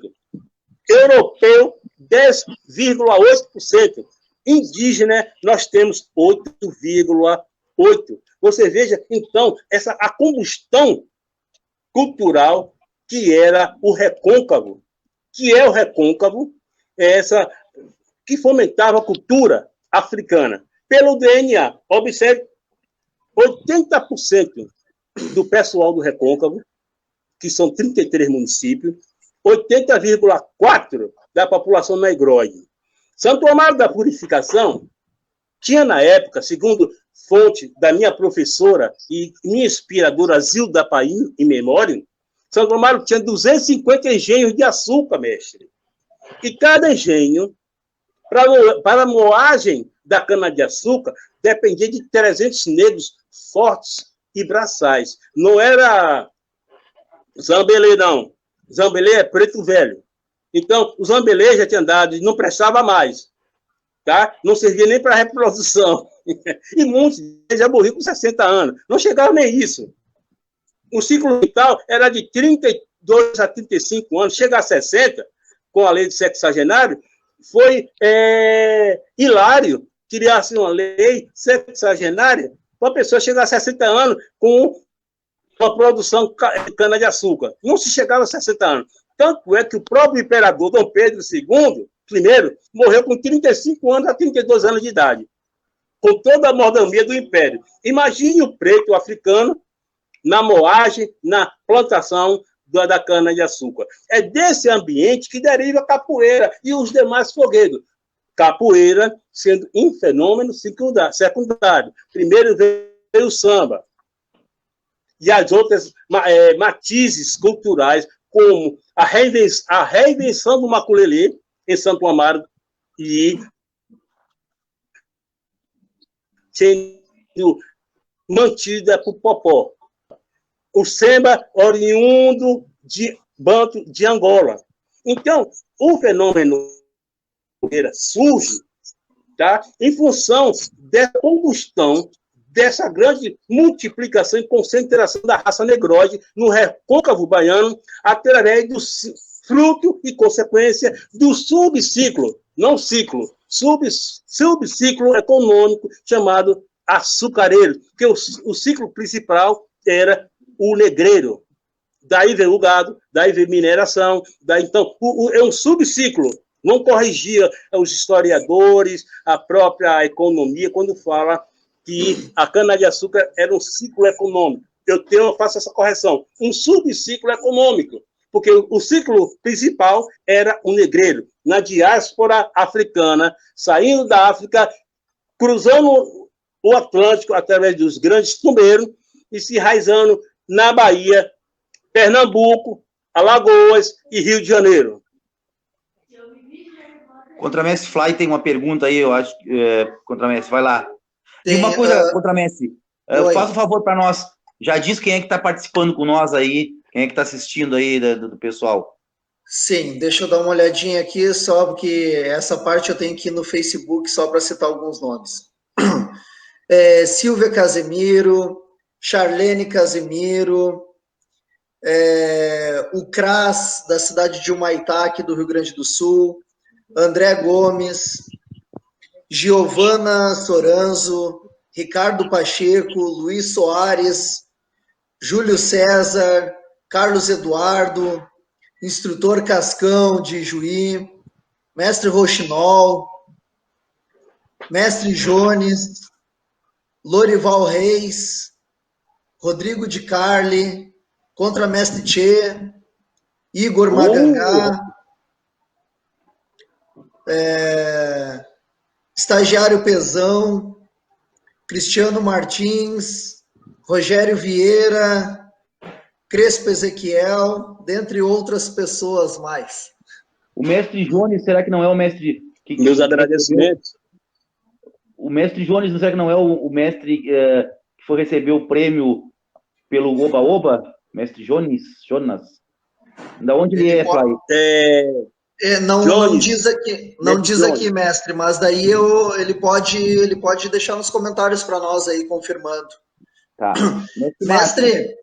Europeu, 10,8%. Indígena, nós temos 8,8%. Você veja, então, a combustão cultural que era o Recôncavo, que é o Recôncavo, que fomentava a cultura africana. Pelo DNA, observe, 80% do pessoal do Recôncavo, que são 33 municípios, 80,4% da população negroide. Santo Amaro da Purificação tinha, na época, segundo fonte da minha professora e minha inspiradora Zilda Paim, em memória, Santo Amaro tinha 250 engenhos de açúcar, mestre. E cada engenho, para a moagem da cana-de-açúcar, dependia de 300 negros fortes e braçais. Não era Zambelê, não. Zambelê é preto velho. Então, o Zambelê já tinha dado e não prestava mais. Tá? Não servia nem para reprodução. E muitos já morriam com 60 anos. Não chegava nem isso. O ciclo vital era de 32 a 35 anos. Chega a 60, com a lei de sexagenário, foi hilário criar-se uma lei sexagenária para a pessoa chegar a 60 anos com uma produção de cana-de-açúcar. Não se chegava a 60 anos. Tanto é que o próprio imperador Dom Pedro II, primeiro, morreu com 35 anos a 32 anos de idade, com toda a mordomia do império. Imagine o preto africano na moagem, na plantação da cana-de-açúcar. É desse ambiente que deriva a capoeira e os demais fogueiros. Capoeira sendo um fenômeno secundário. Primeiro veio o samba. E as outras matizes culturais, como a reinvenção do maculelê em Santo Amaro e sendo mantida por Popó. O samba oriundo de Banto de Angola. Então, o fenômeno surge, tá, em função dessa combustão, dessa grande multiplicação e concentração da raça negroide no Recôncavo baiano, através do fruto e consequência do subciclo, não ciclo, subciclo econômico chamado açucareiro, porque o ciclo principal era o negreiro. Daí veio o gado, daí veio mineração, então, é um subciclo. Não corrigia os historiadores, a própria economia, quando fala que a cana-de-açúcar era um ciclo econômico. Eu faço essa correção. Um subciclo econômico, porque o ciclo principal era o negreiro, na diáspora africana, saindo da África, cruzando o Atlântico através dos grandes tumbeiros e se enraizando na Bahia, Pernambuco, Alagoas e Rio de Janeiro. Contramestre Fly tem uma pergunta aí, eu acho. Contramestre, vai lá. E uma coisa, Contramestre, faz um favor para nós. Já diz quem é que está participando com nós aí, quem é que está assistindo aí do pessoal. Sim, deixa eu dar uma olhadinha aqui, só porque essa parte eu tenho que ir no Facebook só para citar alguns nomes. Silvia Casemiro, Charlene Casemiro, o Cras, da cidade de Humaitá, aqui do Rio Grande do Sul, André Gomes, Giovana Soranzo, Ricardo Pacheco, Luiz Soares, Júlio César, Carlos Eduardo, Instrutor Cascão de Juí, Mestre Rochinol, Mestre Jones, Lorival Reis, Rodrigo de Carli, Contramestre Tchê, Igor Magangá, Estagiário Pezão, Cristiano Martins, Rogério Vieira, Crespo Ezequiel, dentre outras pessoas mais. O mestre Jones, será que não é o mestre... Meus agradecimentos. O mestre Jones, será que não é o mestre que foi receber o prêmio pelo Oba Oba? Mestre Jonas? Da onde ele é, Fly? Não diz aqui, mestre, mas daí ele pode deixar nos comentários para nós aí, confirmando. Tá. Mestre,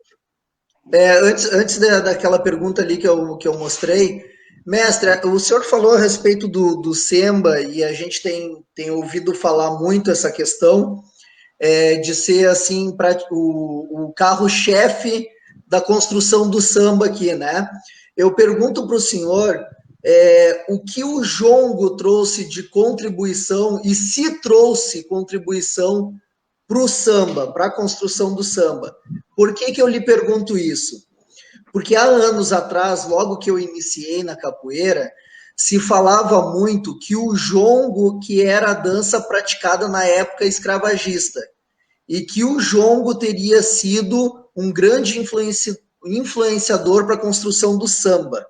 Antes daquela pergunta ali que eu mostrei, mestre, o senhor falou a respeito do samba e a gente tem ouvido falar muito essa questão de ser assim o carro-chefe da construção do samba aqui, né? Eu pergunto para o senhor o que o jongo trouxe de contribuição e se trouxe contribuição para o samba, para a construção do samba. Por que eu lhe pergunto isso? Porque há anos atrás, logo que eu iniciei na capoeira, se falava muito que o jongo, que era a dança praticada na época escravagista, e que o jongo teria sido um grande influenciador para a construção do samba.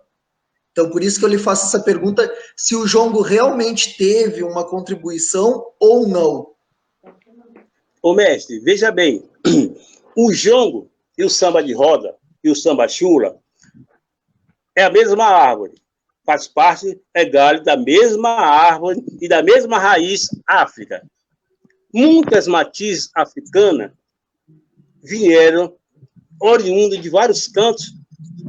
Então, por isso que eu lhe faço essa pergunta, se o jongo realmente teve uma contribuição ou não. Ô, mestre, veja bem, o jongo e o samba de roda e o samba chula é a mesma árvore, faz parte, é galho da mesma árvore e da mesma raiz África. Muitas matizes africanas vieram oriundas de vários cantos,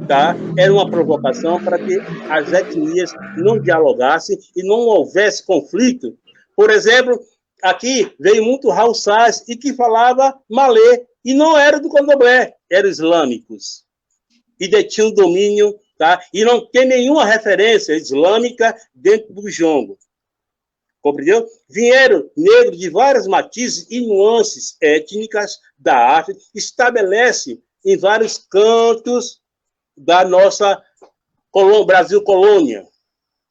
tá? Era uma provocação para que as etnias não dialogassem e não houvesse conflito. Por exemplo, aqui veio muito Haussás e que falava malê, e não era do candomblé, eram islâmicos. E detinham domínio, tá? E não tem nenhuma referência islâmica dentro do jongo. Compreendeu? Vieram negros de várias matizes e nuances étnicas da África, estabelece em vários cantos da nossa Brasil colônia,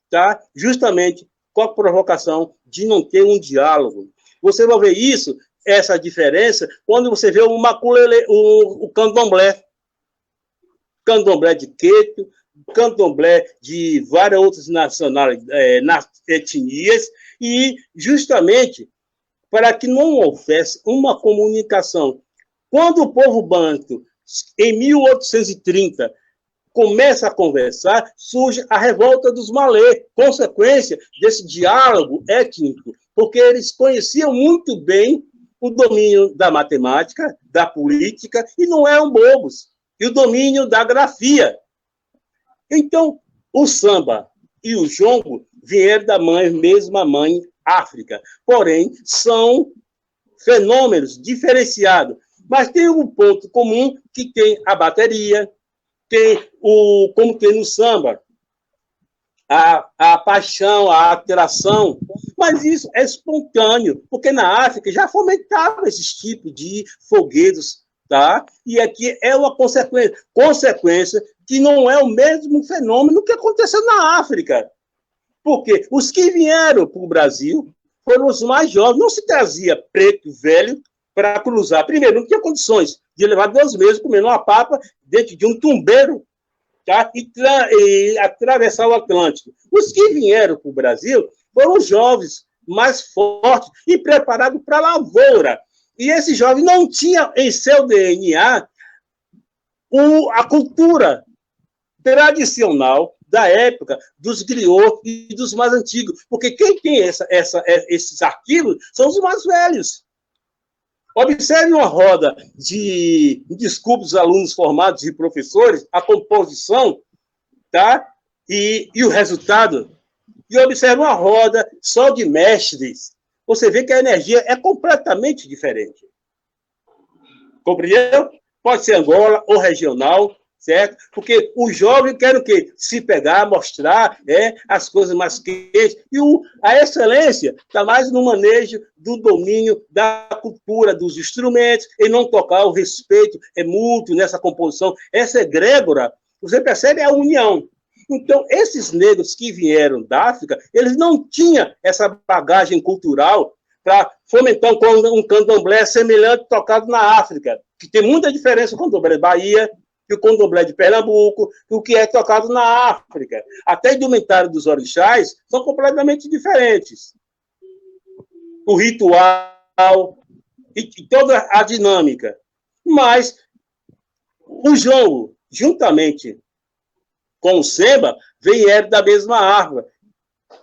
tá? Justamente com a provocação de não ter um diálogo. Você vai ver isso, essa diferença, quando você vê o maculele, o candomblé. Candomblé de Queto, candomblé de várias outras etnias, e justamente para que não houvesse uma comunicação. Quando o povo banto, em 1830, começa a conversar, surge a revolta dos malê, consequência desse diálogo étnico, porque eles conheciam muito bem o domínio da matemática, da política, e não eram bobos, e o domínio da grafia. Então, o samba e o jongo vieram da mesma mãe África, porém, são fenômenos diferenciados, mas tem um ponto comum que tem a bateria, tem como tem no samba, a paixão, a atração, mas isso é espontâneo, porque na África já fomentava esses tipos de foguetos, tá? E aqui é uma consequência que não é o mesmo fenômeno que aconteceu na África. Porque os que vieram para o Brasil foram os mais jovens, não se trazia preto velho para cruzar. Primeiro, não tinha condições de levar 2 meses comendo uma papa dentro de um tumbeiro, tá? E atravessar o Atlântico. Os que vieram para o Brasil foram os jovens mais fortes e preparados para a lavoura. E esse jovem não tinha em seu DNA a cultura tradicional da época dos griots e dos mais antigos. Porque quem tem esses arquivos são os mais velhos. Observe uma roda desculpe os alunos formados e professores, a composição, tá? E o resultado. E observe uma roda só de mestres. Você vê que a energia é completamente diferente. Compreendeu? Pode ser Angola ou regional, certo? Porque o jovem quer o quê? Se pegar, mostrar as coisas mais quentes. E a excelência está mais no manejo do domínio da cultura, dos instrumentos, e não tocar o respeito, é mútuo nessa composição. Essa egrégora, você percebe a união. Então, esses negros que vieram da África, eles não tinham essa bagagem cultural para fomentar um candomblé semelhante tocado na África, que tem muita diferença com o candomblé de Bahia e o candomblé de Pernambuco, e o que é tocado na África. Até a indumentária dos orixás são completamente diferentes. O ritual e toda a dinâmica. Mas o jongo, juntamente com o samba, vieram da mesma árvore.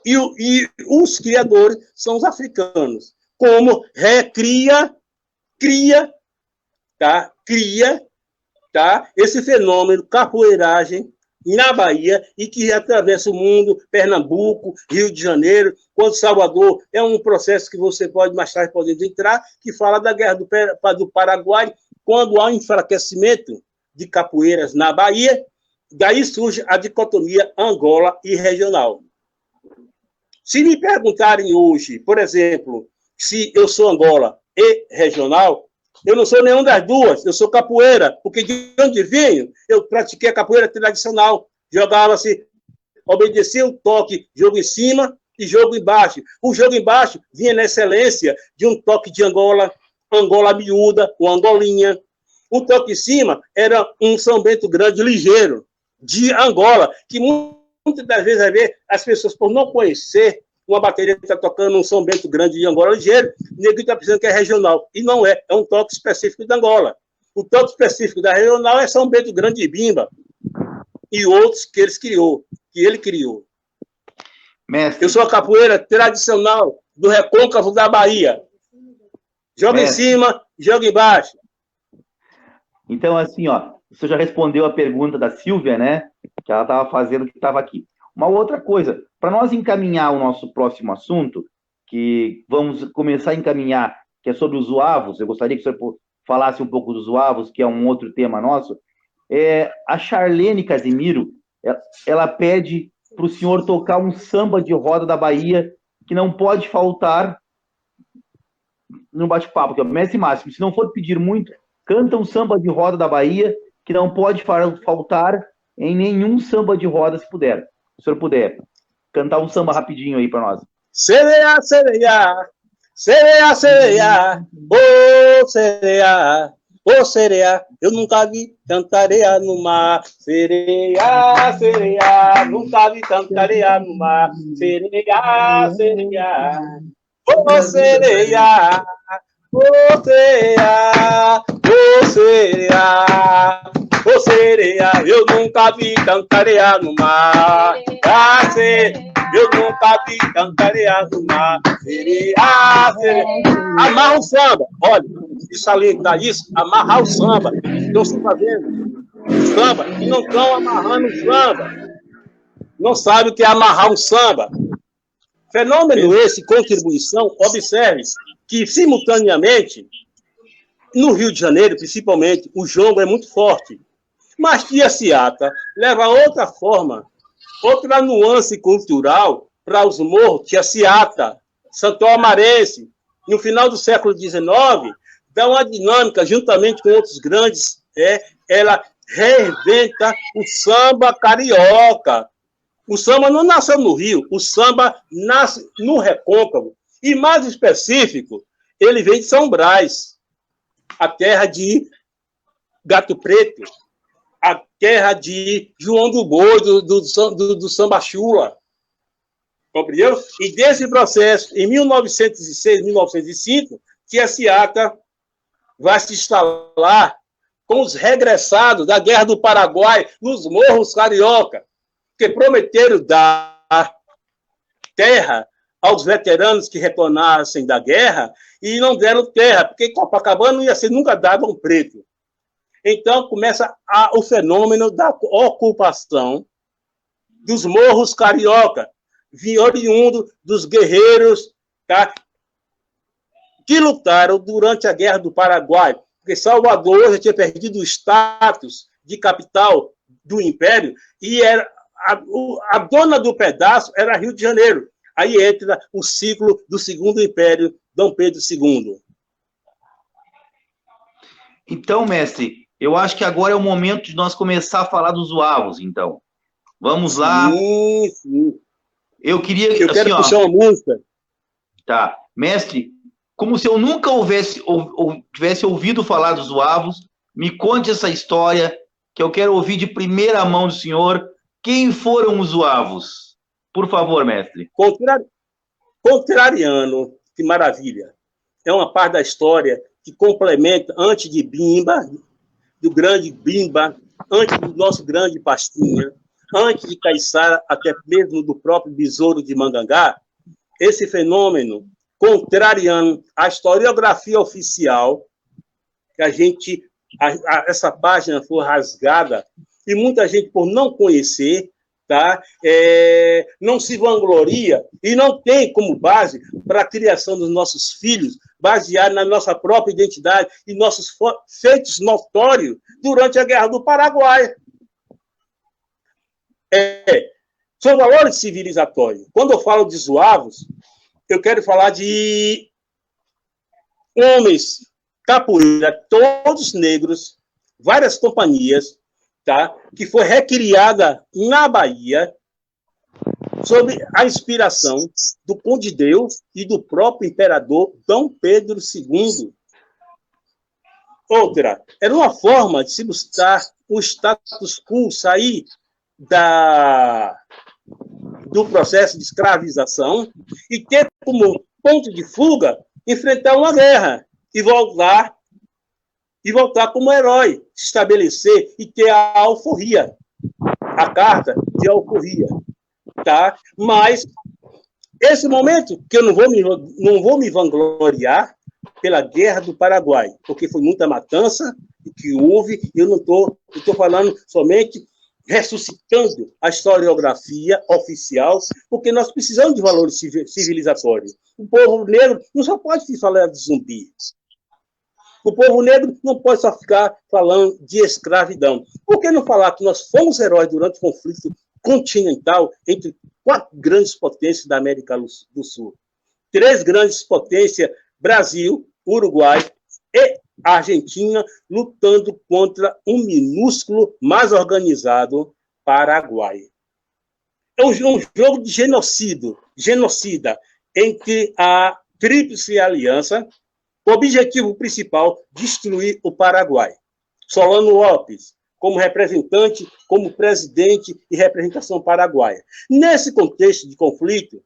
E os criadores são os africanos. Como cria, tá? Cria tá? Esse fenômeno, capoeiragem, na Bahia, e que atravessa o mundo, Pernambuco, Rio de Janeiro, quanto Salvador, é um processo que você pode mais tarde poder entrar, que fala da Guerra do Paraguai, quando há um enfraquecimento de capoeiras na Bahia, daí surge a dicotomia Angola e regional. Se me perguntarem hoje, por exemplo, se eu sou Angola e regional, eu não sou nenhuma das duas, eu sou capoeira, porque de onde venho, eu pratiquei a capoeira tradicional, jogava-se, obedecia o toque, jogo em cima e jogo embaixo. O jogo embaixo vinha na excelência de um toque de Angola, Angola miúda, ou Angolinha. O toque em cima era um São Bento Grande ligeiro, de Angola, que muitas das vezes, as pessoas, por não conhecer, uma bateria que está tocando um São Bento Grande de Angola ligeiro, ninguém está pensando que é regional. E não é, é um toque específico de Angola. O toque específico da regional é São Bento Grande de Bimba e outros que ele criou. Mestre. Eu sou a capoeira tradicional do recôncavo da Bahia. Joga em cima, joga embaixo. Então, assim, ó, você já respondeu a pergunta da Silvia, né? Que ela estava fazendo, que estava aqui. Uma outra coisa, para nós encaminhar o nosso próximo assunto, que vamos começar a encaminhar, que é sobre os zoavos, eu gostaria que o senhor falasse um pouco dos zoavos, que é um outro tema nosso. A Charlene Casimiro, ela pede para o senhor tocar um samba de roda da Bahia, que não pode faltar no bate-papo, que é o Mestre Máximo. Se não for pedir muito, canta um samba de roda da Bahia, que não pode faltar em nenhum samba de roda, se puder. Se o senhor puder cantar um samba rapidinho aí para nós. Sereia, sereia, sereia, sereia, ô sereia, ô sereia, eu nunca vi tanta areia no mar. Sereia, sereia, nunca vi tanta areia no mar. Sereia, sereia, ô sereia, ô sereia, ô sereia, ô sereia, eu nunca vi tanta areia no mar. Ah, eu nunca vi tanta areia no mar. Sereia, sereia. Amarra o samba. Olha, isso ali dá isso, amarrar o samba. Não estão fazendo samba e não estão amarrando o samba. Não sabe o que é amarrar um samba. Fenômeno esse, contribuição, observe que, simultaneamente, no Rio de Janeiro, principalmente, o jongo é muito forte. Mas Tia Ciata leva outra forma, outra nuance cultural para os morros. Tia Ciata, Santo Amarense, no final do século XIX, dá uma dinâmica, juntamente com outros grandes, ela reinventa o samba carioca. O samba não nasceu no Rio, o samba nasce no Recôncavo. E, mais específico, ele vem de São Brás, a terra de Gato Preto, a terra de João do Boi, do Samba Chula. Compreendeu? E desse processo, em 1906, 1905, Tia Ciata vai se instalar com os regressados da Guerra do Paraguai nos morros carioca, que prometeram dar terra aos veteranos que retornassem da guerra e não deram terra, porque Copacabana não ia ser nunca dado a um preto. Então, começa o fenômeno da ocupação dos morros carioca, oriundo dos guerreiros, tá, que lutaram durante a Guerra do Paraguai, porque Salvador já tinha perdido o status de capital do Império e era a dona do pedaço era Rio de Janeiro. Aí entra o ciclo do Segundo Império, Dom Pedro II. Então, mestre, eu acho que agora é o momento de nós começar a falar dos zoavos, então. Vamos lá. Sim. Eu queria... Eu assim, quero puxar uma música. Tá. Mestre, como se eu nunca tivesse ouvido falar dos zoavos, me conte essa história, que eu quero ouvir de primeira mão do senhor. Quem foram os zoavos? Por favor, mestre. Contrariano, que maravilha. É uma parte da história que complementa, antes de Bimba, do grande Bimba, antes do nosso grande Pastinha, antes de Caiçara, até mesmo do próprio Besouro de Mangangá, esse fenômeno contrariano, a historiografia oficial, que a gente essa página foi rasgada, e muita gente, por não conhecer, tá? Não se vangloria e não tem como base para a criação dos nossos filhos, baseado na nossa própria identidade e nossos feitos notórios durante a Guerra do Paraguai. São valores civilizatórios. Quando eu falo de zouavos, eu quero falar de homens capoeira, todos negros, várias companhias, tá? Que foi recriada na Bahia sob a inspiração do Conde Deus e do próprio imperador Dom Pedro II. Outra, era uma forma de se buscar o status quo, sair do processo de escravização e ter como ponto de fuga enfrentar uma guerra e voltar como herói, se estabelecer e ter a alforria, a carta de alforria, tá? Mas esse momento que eu não vou me vangloriar pela Guerra do Paraguai, porque foi muita matança que houve, eu estou falando somente ressuscitando a historiografia oficial, porque nós precisamos de valores civilizatórios. O povo negro não só pode falar de zumbi. O povo negro não pode só ficar falando de escravidão. Por que não falar que nós fomos heróis durante o conflito continental entre 4 grandes potências da América do Sul? 3 grandes potências, Brasil, Uruguai e Argentina, lutando contra um minúsculo, mais organizado Paraguai. É um jogo de genocida entre a Tríplice Aliança, o objetivo principal, destruir o Paraguai. Solano Lopes, como representante, como presidente e representação paraguaia. Nesse contexto de conflito,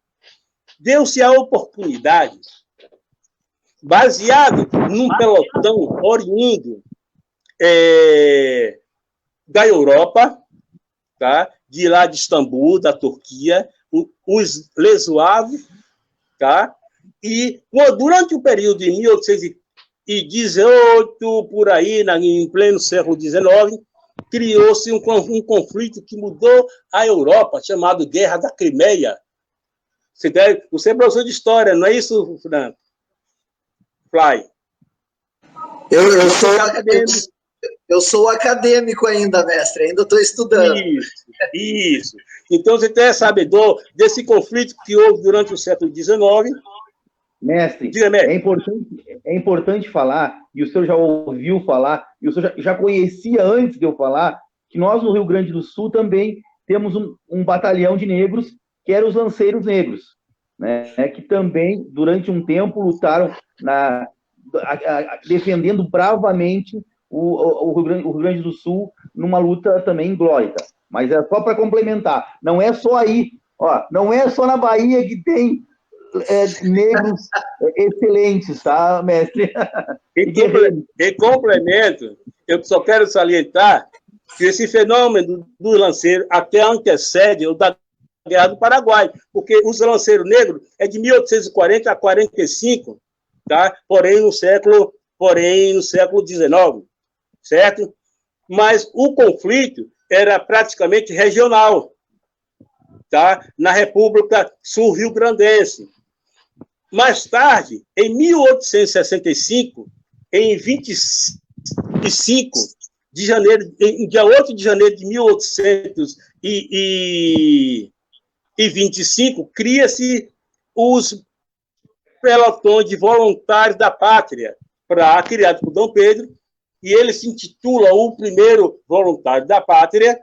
deu-se a oportunidade, baseado num pelotão oriundo da Europa, tá? De lá de Istambul, da Turquia, os Lesuave, tá? E durante o período de 1818, por aí, em pleno século XIX, criou-se um conflito que mudou a Europa, chamado Guerra da Crimeia. Você é professor de história, não é isso, Franco? Fly. Eu sou acadêmico ainda, mestre, ainda estou estudando. Isso. Então, você é sabedor desse conflito que houve durante o século XIX. Mestre, é importante falar, e o senhor já ouviu falar, e o senhor já conhecia antes de eu falar, que nós no Rio Grande do Sul também temos um batalhão de negros, que eram os Lanceiros Negros, né, que também, durante um tempo, lutaram defendendo bravamente o Rio Grande do Sul numa luta também glórica. Mas é só para complementar, não é só aí, não é só na Bahia que tem negros excelentes, tá, mestre? Em complemento, eu só quero salientar que esse fenômeno do lanceiro até antecede o da Guerra do Paraguai, porque os lanceiros negros é de 1840 a 45, tá? Porém no século XIX, certo? Mas o conflito era praticamente regional, tá? Na República Sul-Rio-Grandense. Mais tarde, em 1865, em 25 de janeiro, em dia 8 de janeiro de 1825, cria-se os pelotões de voluntários da pátria, criado por Dom Pedro, e ele se intitula o primeiro voluntário da pátria,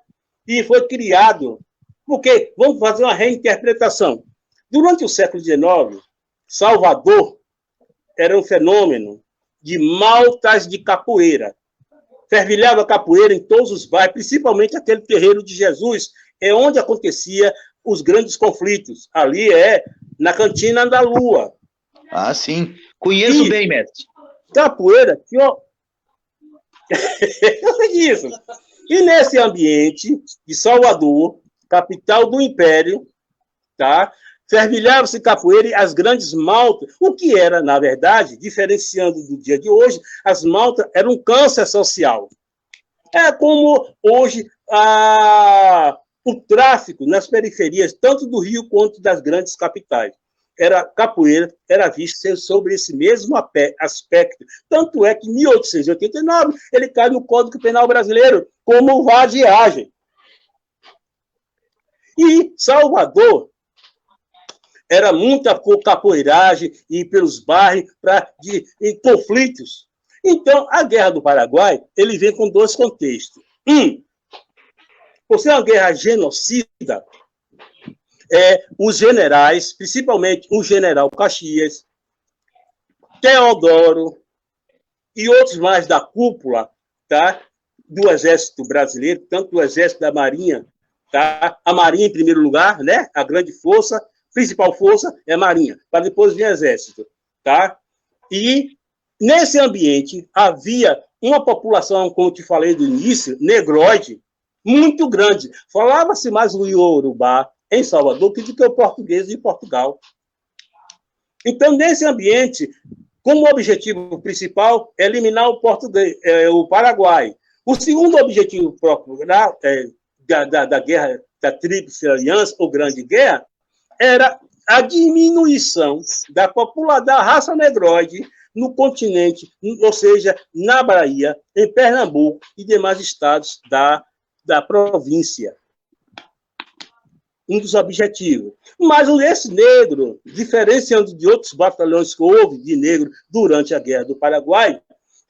e foi criado, porque, vamos fazer uma reinterpretação, durante o século XIX, Salvador era um fenômeno de maltas de capoeira. Fervilhava capoeira em todos os bairros, principalmente aquele terreiro de Jesus, é onde acontecia os grandes conflitos. Ali na Cantina da Lua. Ah, sim. Conheço bem, mestre. Capoeira, eu sei disso. E nesse ambiente de Salvador, capital do Império, tá? fervilhava-se capoeira e as grandes maltas, o que era, na verdade, diferenciando do dia de hoje, as maltas eram um câncer social. É como hoje o tráfico nas periferias, tanto do Rio quanto das grandes capitais. Capoeira era visto sobre esse mesmo aspecto. Tanto é que, em 1889, ele cai no Código Penal Brasileiro como vadiagem. E Salvador era muita capoeiragem e pelos bairros em conflitos. Então, a Guerra do Paraguai, ele vem com dois contextos. Por ser uma guerra genocida, os generais, principalmente o general Caxias, Teodoro e outros mais da cúpula, tá, do Exército Brasileiro, tanto do Exército da Marinha, tá, a Marinha em primeiro lugar, né, a grande força, principal força é a Marinha, para depois vir o Exército, tá? E nesse ambiente havia uma população, como eu te falei do início, negroide, muito grande. Falava-se mais o iorubá em Salvador do que o português de Portugal. Então, nesse ambiente, como objetivo principal, é eliminar o Paraguai. O segundo objetivo próprio da guerra da Tríplice Aliança, ou Grande Guerra, era a diminuição da população da raça negroide no continente, ou seja, na Bahia, em Pernambuco e demais estados da província. Um dos objetivos. Mas esse negro, diferenciando de outros batalhões que houve de negro durante a Guerra do Paraguai,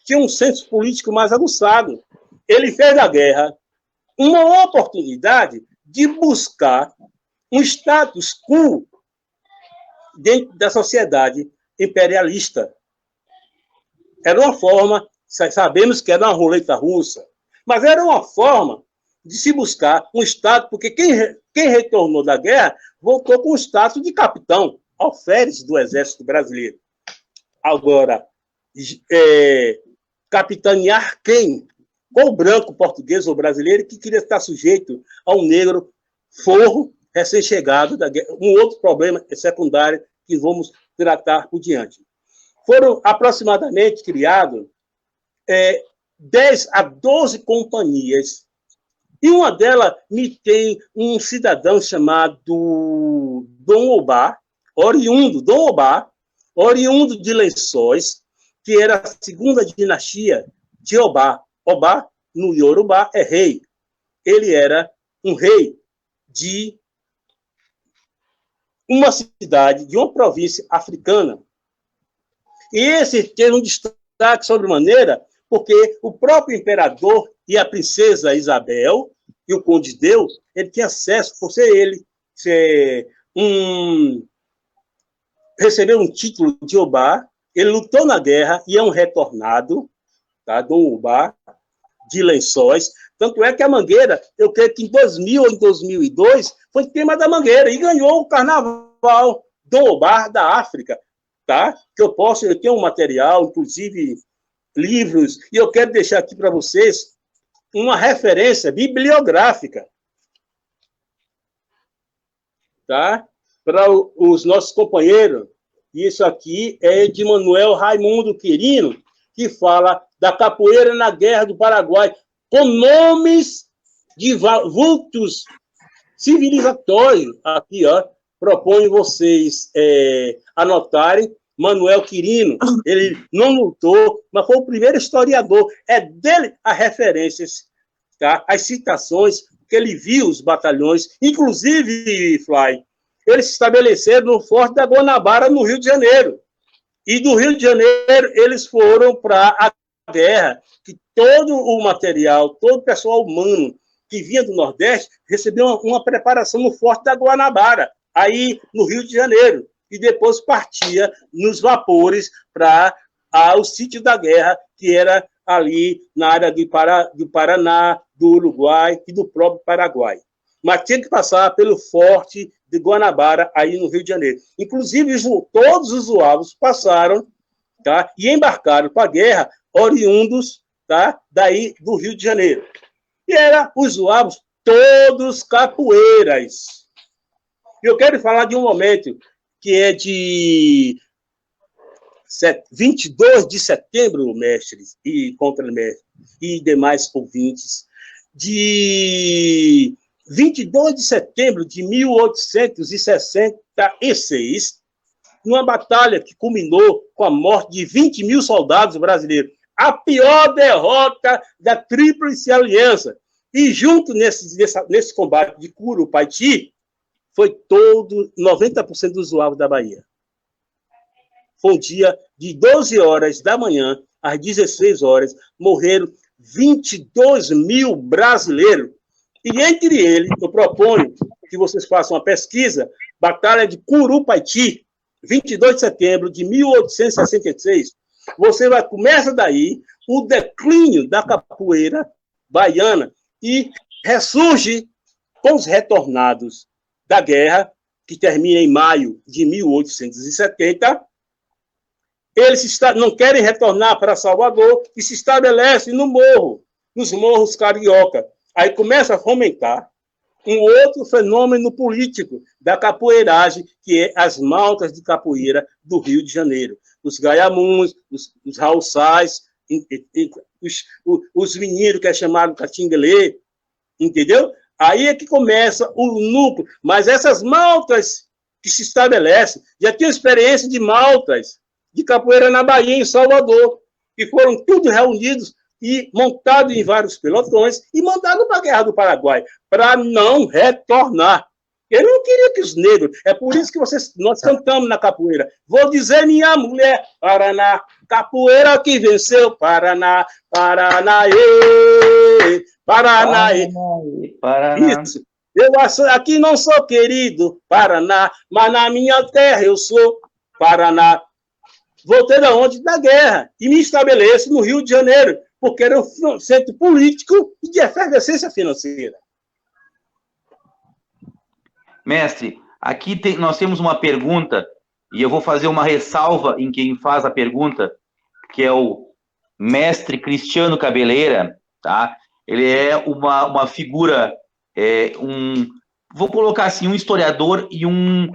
tinha um senso político mais aguçado. Ele fez da guerra uma oportunidade de buscar um status quo dentro da sociedade imperialista. Era uma forma, sabemos que era uma roleta russa, mas era uma forma de se buscar um status, porque quem retornou da guerra voltou com o status de capitão, alferes do Exército Brasileiro. Agora, capitanear quem? Qual branco, português ou brasileiro que queria estar sujeito a um negro forro recém-chegado da guerra? Um outro problema secundário que vamos tratar por diante. Foram aproximadamente criados 10 a 12 companhias, e uma delas me tem um cidadão chamado Dom Obá, oriundo de Lençóis, que era a segunda dinastia de Obá. Obá, no Yorubá, é rei. Ele era um rei de uma cidade, de uma província africana. E esse teve um destaque sobremaneira, porque o próprio imperador e a princesa Isabel e o conde Deus, ele tinha acesso, por receber um título de Obá, ele lutou na guerra e é um retornado, tá? Dom Obá, de Lençóis. Tanto é que a Mangueira, eu creio que em 2000 ou em 2002, foi tema da Mangueira e ganhou o carnaval Dom Obá da África, tá? Que eu tenho um material, inclusive livros, e eu quero deixar aqui para vocês uma referência bibliográfica, tá? Para os nossos companheiros. Isso aqui é de Manuel Raimundo Quirino, que fala da capoeira na Guerra do Paraguai, com nomes de vultos civilizatórios. Aqui, ó, proponho vocês anotarem. Manuel Quirino, ele não lutou, mas foi o primeiro historiador. É dele as referências, tá? As citações, que ele viu os batalhões, inclusive, Fly, eles se estabeleceram no Forte da Guanabara, no Rio de Janeiro. E do Rio de Janeiro, eles foram para a guerra, que todo o material, todo o pessoal humano que vinha do Nordeste, recebeu uma preparação no Forte da Guanabara, aí no Rio de Janeiro. E depois partia nos vapores para o sítio da guerra, que era ali na área do Paraná, do Uruguai e do próprio Paraguai. Mas tinha que passar pelo Forte de Guanabara, aí no Rio de Janeiro. Inclusive, todos os zuavos passaram, tá? E embarcaram para a guerra, oriundos, tá? Daí do Rio de Janeiro. E eram os zuavos todos capoeiras. Eu quero falar de um momento que é de 22 de setembro, mestres e contramestres e demais ouvintes, de 22 de setembro de 1866, numa batalha que culminou com a morte de 20 mil soldados brasileiros. A pior derrota da Tríplice Aliança. E junto nesse combate de Curupaiti, foi todo 90% dos usuários da Bahia. Foi um dia de 12 horas da manhã às 16 horas, morreram 22 mil brasileiros. E entre eles, eu proponho que vocês façam uma pesquisa, Batalha de Curupaiti, 22 de setembro de 1866. Você começa daí o declínio da capoeira baiana e ressurge com os retornados da guerra, que termina em maio de 1870. Eles não querem retornar para Salvador e se estabelecem no morro, nos morros carioca. Aí começa a fomentar um outro fenômeno político da capoeiragem, que é as maltas de capoeira do Rio de Janeiro. Os gaiamuns, os rauçais, os meninos que é chamado catinguelê, entendeu? Aí é que começa o núcleo. Mas essas maltas que se estabelecem, já tinham experiência de maltas de capoeira na Bahia, em Salvador, que foram tudo reunidos e montados em vários pelotões e mandados para a Guerra do Paraguai, para não retornar. Ele não queria que os negros... É por isso que nós cantamos na capoeira. Vou dizer minha mulher, Paraná, capoeira que venceu, Paraná, Paraná, Paraná, Paraná. Isso. Eu aqui não sou querido, Paraná, mas na minha terra eu sou Paraná. Voltei da onde? Da guerra. E me estabeleço no Rio de Janeiro, porque era um centro político e de efervescência financeira. Mestre, aqui nós temos uma pergunta, e eu vou fazer uma ressalva em quem faz a pergunta, que é o mestre Cristiano Cabeleira, tá? Ele é uma figura, vou colocar assim, um historiador e uma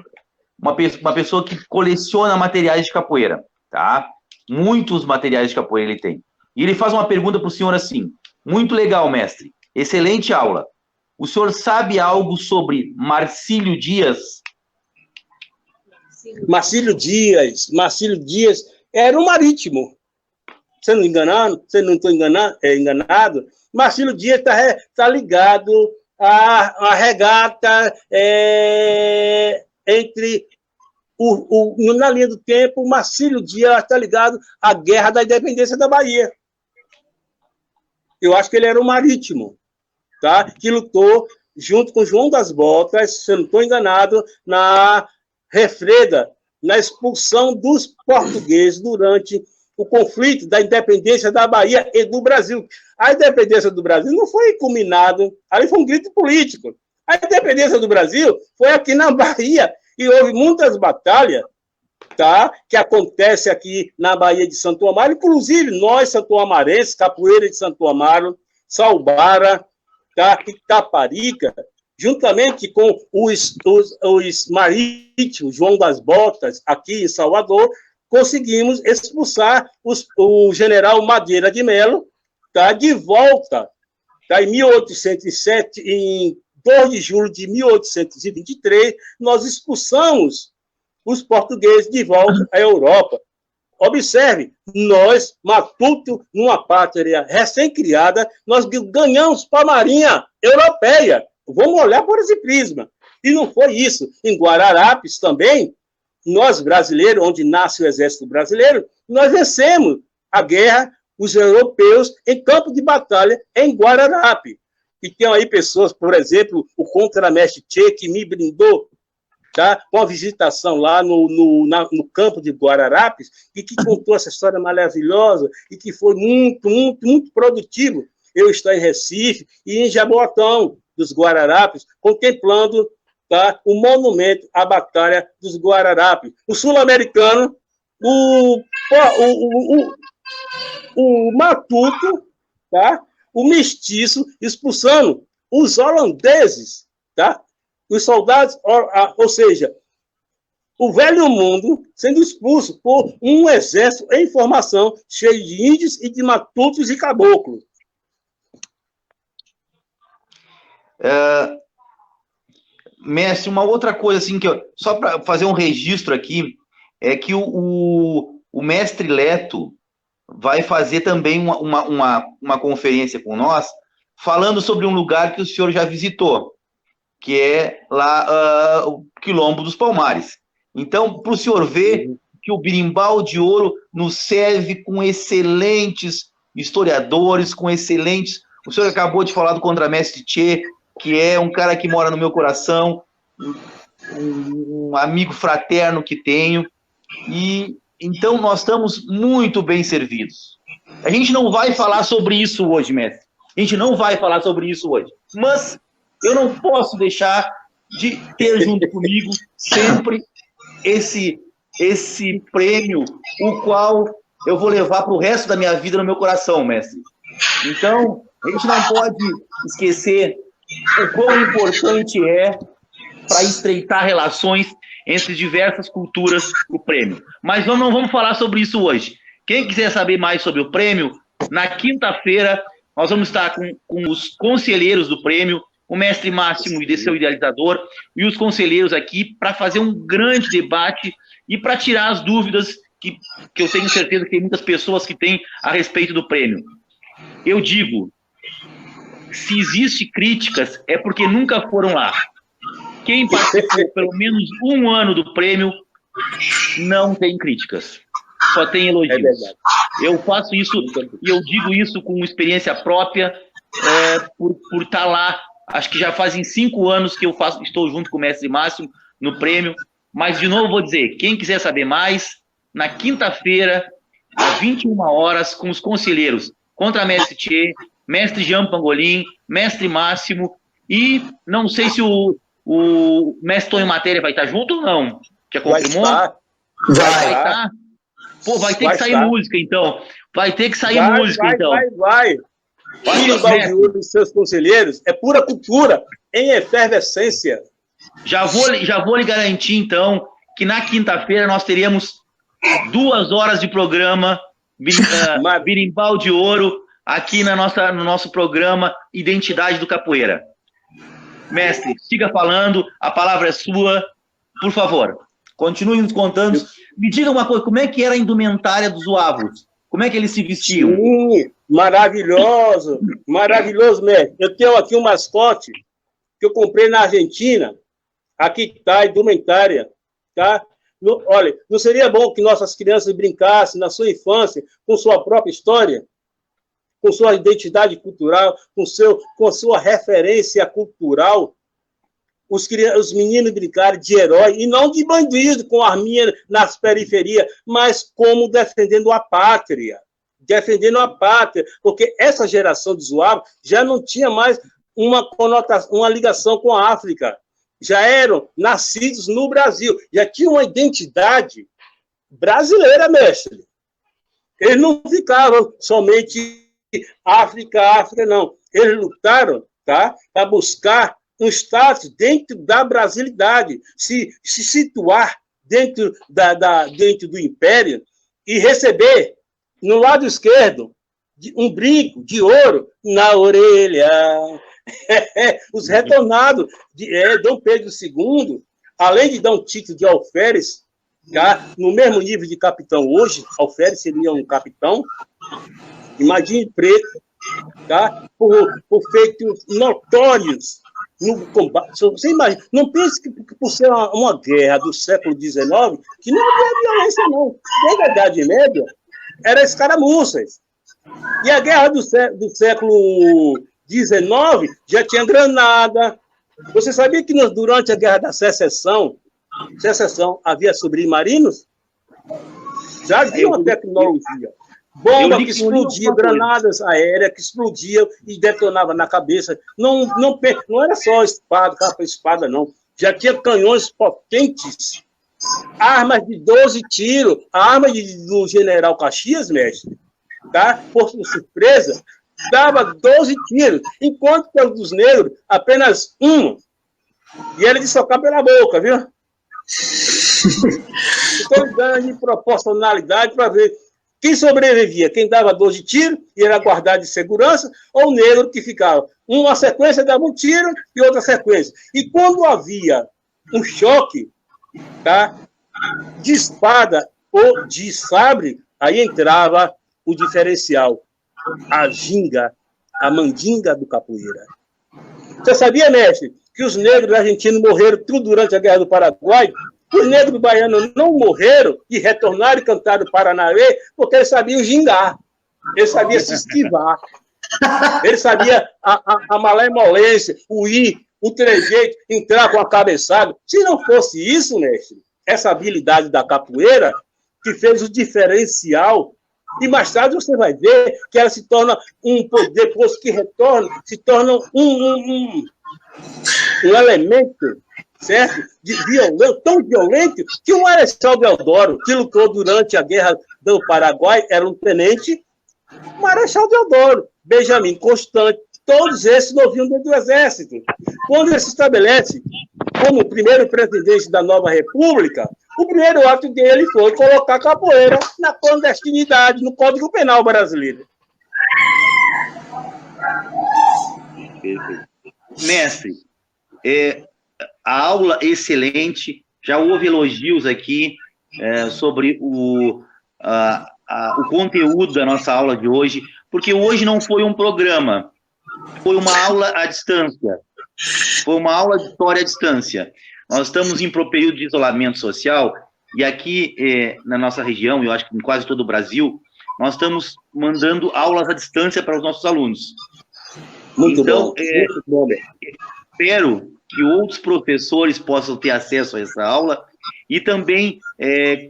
pessoa que coleciona materiais de capoeira, tá? Muitos materiais de capoeira ele tem. E ele faz uma pergunta para o senhor assim: muito legal, mestre, excelente aula. O senhor sabe algo sobre Marcílio Dias? Marcílio Dias era um marítimo. Você não estou enganado? Marcílio Dias está ligado à regata entre... na linha do tempo, Marcílio Dias está ligado à Guerra da Independência da Bahia. Eu acho que ele era um marítimo, tá? Que lutou junto com João das Botas, se eu não estou enganado, na refrega, na expulsão dos portugueses durante o conflito da independência da Bahia e do Brasil. A independência do Brasil não foi culminado, ali foi um grito político. A independência do Brasil foi aqui na Bahia, e houve muitas batalhas, tá, que acontece aqui na Bahia de Santo Amaro, inclusive nós, santoamarenses, Capoeira de Santo Amaro, Salbara, tá, Itaparica, juntamente com os marítimos, João das Botas, aqui em Salvador, conseguimos expulsar o general Madeira de Melo, tá, de volta, tá, em 1807, em 2 de julho de 1823, nós expulsamos os portugueses de volta à Europa. Observe, nós, matuto, numa pátria recém-criada, nós ganhamos para a Marinha Europeia. Vamos olhar por esse prisma. E não foi isso. Em Guararapes também, nós brasileiros, onde nasce o Exército Brasileiro, nós vencemos a guerra, os europeus, em campo de batalha em Guararapes. E tem aí pessoas, por exemplo, o contramestre Tchê, que me brindou, tá, com a visitação lá no campo de Guararapes, e que contou essa história maravilhosa, e que foi muito, muito, muito produtivo. Eu estou em Recife e em Jaboatão dos Guararapes, contemplando, tá, o monumento à Batalha dos Guararapes. O sul-americano, o matuto, tá, o mestiço, expulsando os holandeses, tá? os soldados, ou seja, o velho mundo sendo expulso por um exército em formação, cheio de índios e de matutos e caboclos. Mestre, uma outra coisa, assim, só para fazer um registro aqui, é que o mestre Leto vai fazer também uma conferência com nós, falando sobre um lugar que o senhor já visitou, que é lá o Quilombo dos Palmares. Então, para o senhor ver que o Berimbau de Ouro nos serve com excelentes historiadores, com excelentes... O senhor acabou de falar do contramestre Tchê, que é um cara que mora no meu coração, um amigo fraterno que tenho, e então nós estamos muito bem servidos. A gente não vai falar sobre isso hoje, mestre. A gente não vai falar sobre isso hoje. Mas eu não posso deixar de ter junto comigo sempre esse prêmio, o qual eu vou levar para o resto da minha vida no meu coração, mestre. Então, a gente não pode esquecer o quão importante é para estreitar relações entre diversas culturas o prêmio. Mas nós não vamos falar sobre isso hoje. Quem quiser saber mais sobre o prêmio, na quinta-feira nós vamos estar com os conselheiros do prêmio, o mestre Máximo e seu idealizador, e os conselheiros aqui para fazer um grande debate e para tirar as dúvidas que eu tenho certeza que tem muitas pessoas que têm a respeito do prêmio. Eu digo, se existe críticas, é porque nunca foram lá. Quem participou pelo menos um ano do prêmio não tem críticas, só tem elogios. Eu faço isso e eu digo isso com experiência própria, por estar lá. Acho que já fazem 5 anos que estou junto com o mestre Máximo no prêmio, mas de novo vou dizer, quem quiser saber mais, na quinta-feira, às 21 horas, com os conselheiros Contramestre Tchê, mestre Jean Pangolin, mestre Máximo, e não sei se o mestre Tonho Matéria vai estar junto ou não. Já confirmou? Vai estar. Pô, vai ter que sair música, então. Vai ter que sair música, então. Vai. O dos seus conselheiros é pura cultura, em efervescência. Já vou lhe garantir, então, que na quinta-feira nós teríamos 2 horas de programa Berimbau de Ouro aqui no nosso programa Identidade do Capoeira. Mestre, siga falando, a palavra é sua, por favor. Continue nos contando. Me diga uma coisa, como é que era a indumentária dos Zuavos? Como é que eles se vestiam? Sim, maravilhoso, mestre. Eu tenho aqui um mascote que eu comprei na Argentina. Aqui está a indumentária, tá? Olha, não seria bom que nossas crianças brincassem na sua infância com sua própria história, com sua identidade cultural, com a sua referência cultural? Os meninos brincarem de herói, e não de bandido com arminha nas periferias, mas como defendendo a pátria. Defendendo a pátria, porque essa geração de Zuavo já não tinha mais uma ligação com a África. Já eram nascidos no Brasil, já tinham uma identidade brasileira, mestre. Eles não ficavam somente África, não. Eles lutaram, tá, para buscar um status dentro da brasilidade, se situar dentro do império e receber, no lado esquerdo, um brinco de ouro na orelha. Os retornados de Dom Pedro II, além de dar um título de alferes, tá, no mesmo nível de capitão hoje, alferes seria um capitão, imagine preto, tá, por feitos notórios no combate. Você imagina, não pense que por ser uma guerra do século XIX, que não havia violência, não. Desde a Idade Média, eram escaramuças. E a guerra do século XIX já tinha granada. Você sabia que durante a Guerra da Secessão havia submarinos? Já havia uma tecnologia. Bomba que explodia, granadas aéreas que explodiam e detonavam na cabeça. Não era só espada, capa-espada, não. Já tinha canhões potentes, armas de 12 tiros, a arma do general Caxias, mestre, tá? Por surpresa, dava 12 tiros, enquanto que os dos negros, apenas um. E ele de socar pela boca, viu? Estou dando de proporcionalidade para ver quem sobrevivia, quem dava 12 tiros e era guardado de segurança, ou o negro que ficava. Uma sequência dava um tiro e outra sequência. E quando havia um choque, tá, de espada ou de sabre, aí entrava o diferencial, a ginga, a mandinga do capoeira. Você sabia, mestre, que os negros argentinos morreram tudo durante a Guerra do Paraguai? Os negros baianos não morreram e retornaram e cantaram Paranauê porque eles sabiam gingar, eles sabiam se esquivar, eles sabiam a malemolência, o ir, o trejeito, entrar com a cabeçada. Se não fosse isso, mestre, essa habilidade da capoeira que fez o diferencial, e mais tarde você vai ver que ela se torna um poder, depois que retorna, se torna um elemento, certo? Tão violento que o Marechal Deodoro, que lutou durante a Guerra do Paraguai, era um tenente. Marechal Deodoro, Benjamin Constant, todos esses não vinham dentro do Exército. Quando ele se estabelece como primeiro presidente da nova república, o primeiro ato dele foi colocar capoeira na clandestinidade, no Código Penal brasileiro. Mestre, a aula excelente, já houve elogios aqui sobre o conteúdo da nossa aula de hoje, porque hoje não foi um programa, foi uma aula à distância, foi uma aula de história à distância. Nós estamos em período de isolamento social, e aqui na nossa região, eu acho que em quase todo o Brasil, nós estamos mandando aulas à distância para os nossos alunos. Muito então, bom. Espero que outros professores possam ter acesso a essa aula e também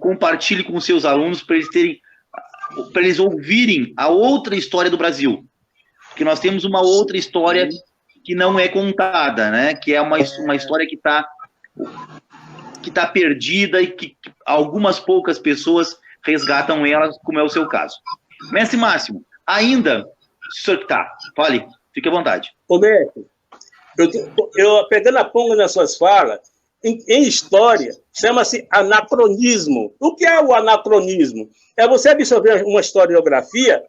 compartilhe com seus alunos para eles ouvirem a outra história do Brasil. Porque nós temos uma outra história que não é contada, né? Que é uma história que está perdida e que algumas poucas pessoas resgatam elas, como é o seu caso. Mestre Máximo, ainda, o senhor que está, fale, fique à vontade. Ô, mestre, eu pegando a ponga nas suas falas, em história, chama-se anacronismo. O que é o anacronismo? É você absorver uma historiografia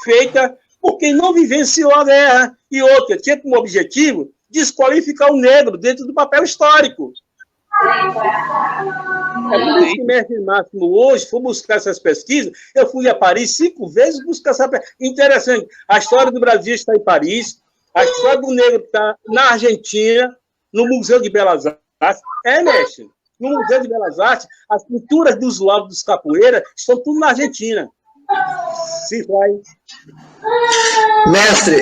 feita por quem não vivenciou a guerra e outra tinha como objetivo desqualificar o negro dentro do papel histórico. É por isso que o mestre Máximo hoje foi buscar essas pesquisas. Eu fui a Paris 5 vezes buscar essa pesquisa. Interessante, a história do Brasil está em Paris, a história do negro está na Argentina, no Museu de Belas Artes. Mestre, no Museu de Belas Artes, as pinturas dos lados dos capoeiras estão tudo na Argentina. Sim, vai. Mestre,